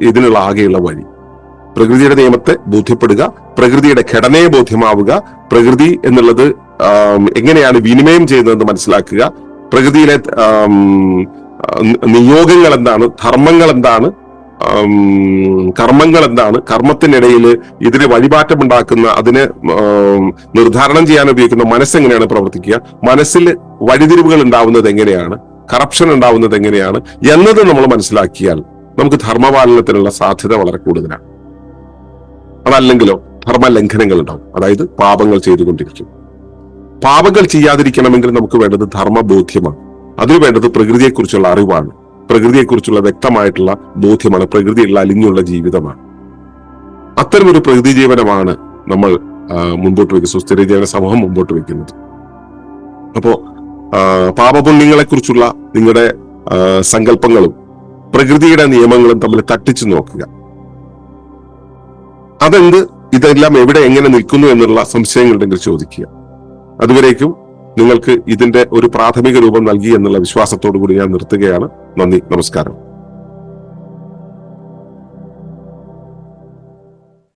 ഇതിനുള്ള ആകെയുള്ള വഴി. പ്രകൃതിയുടെ നിയമത്തെ ബോധ്യപ്പെടുക, പ്രകൃതിയുടെ ഘടനയെ ബോധ്യമാവുക, പ്രകൃതി എന്നുള്ളത് എങ്ങനെയാണ് വിനിമയം ചെയ്യുന്നതെന്ന് മനസ്സിലാക്കുക, പ്രകൃതിയിലെ നിയോഗങ്ങൾ എന്താണ്, ധർമ്മങ്ങൾ എന്താണ്, കർമ്മങ്ങൾ എന്താണ്, കർമ്മത്തിനിടയിൽ ഇതിന് വഴിമാറ്റമുണ്ടാക്കുന്ന, അതിനെ നിർദ്ധാരണം ചെയ്യാൻ ഉപയോഗിക്കുന്ന മനസ്സെങ്ങനെയാണ് പ്രവർത്തിക്കുക, മനസ്സിൽ വഴിതിരിവുകൾ ഉണ്ടാവുന്നത് എങ്ങനെയാണ്, കറപ്ഷൻ ഉണ്ടാവുന്നത് എങ്ങനെയാണ് എന്നത് നമ്മൾ മനസ്സിലാക്കിയാൽ നമുക്ക് ധർമ്മപാലനത്തിനുള്ള സാധ്യത വളരെ കൂടുതലാണ്. അതല്ലെങ്കിലോ ധർമ്മലംഘനങ്ങൾ ഉണ്ടാവും, അതായത് പാപങ്ങൾ ചെയ്തുകൊണ്ടിരിക്കും. പാപങ്ങൾ ചെയ്യാതിരിക്കണമെങ്കിൽ നമുക്ക് വേണ്ടത് ധർമ്മബോധ്യമാണ്. അതിനു വേണ്ടത് പ്രകൃതിയെക്കുറിച്ചുള്ള അറിവാണ്, പ്രകൃതിയെക്കുറിച്ചുള്ള വ്യക്തമായിട്ടുള്ള ബോധ്യമാണ്, പ്രകൃതിയുള്ള അലിഞ്ഞുള്ള ജീവിതമാണ്. അത്തരമൊരു പ്രകൃതി ജീവനമാണ് നമ്മൾ മുമ്പോട്ട് വയ്ക്കുന്നത്, സുസ്ഥിര ജീവന സമൂഹം മുമ്പോട്ട് വയ്ക്കുന്നത്. അപ്പോ പാപപുണ്യങ്ങളെ കുറിച്ചുള്ള നിങ്ങളുടെ സങ്കല്പങ്ങളും പ്രകൃതിയുടെ നിയമങ്ങളും തമ്മിൽ തട്ടിച്ചു നോക്കുക. അതെന്ത്, ഇതെല്ലാം എവിടെ എങ്ങനെ നിൽക്കുന്നു എന്നുള്ള സംശയങ്ങളുണ്ടെങ്കിൽ ചോദിക്കുക. അതുവരേക്കും നിങ്ങൾക്ക് ഇതിന്റെ ഒരു പ്രാഥമിക രൂപം നൽകി എന്നുള്ള വിശ്വാസത്തോടു കൂടി ഞാൻ നിർത്തുകയാണ്. നന്ദി, നമസ്കാരം.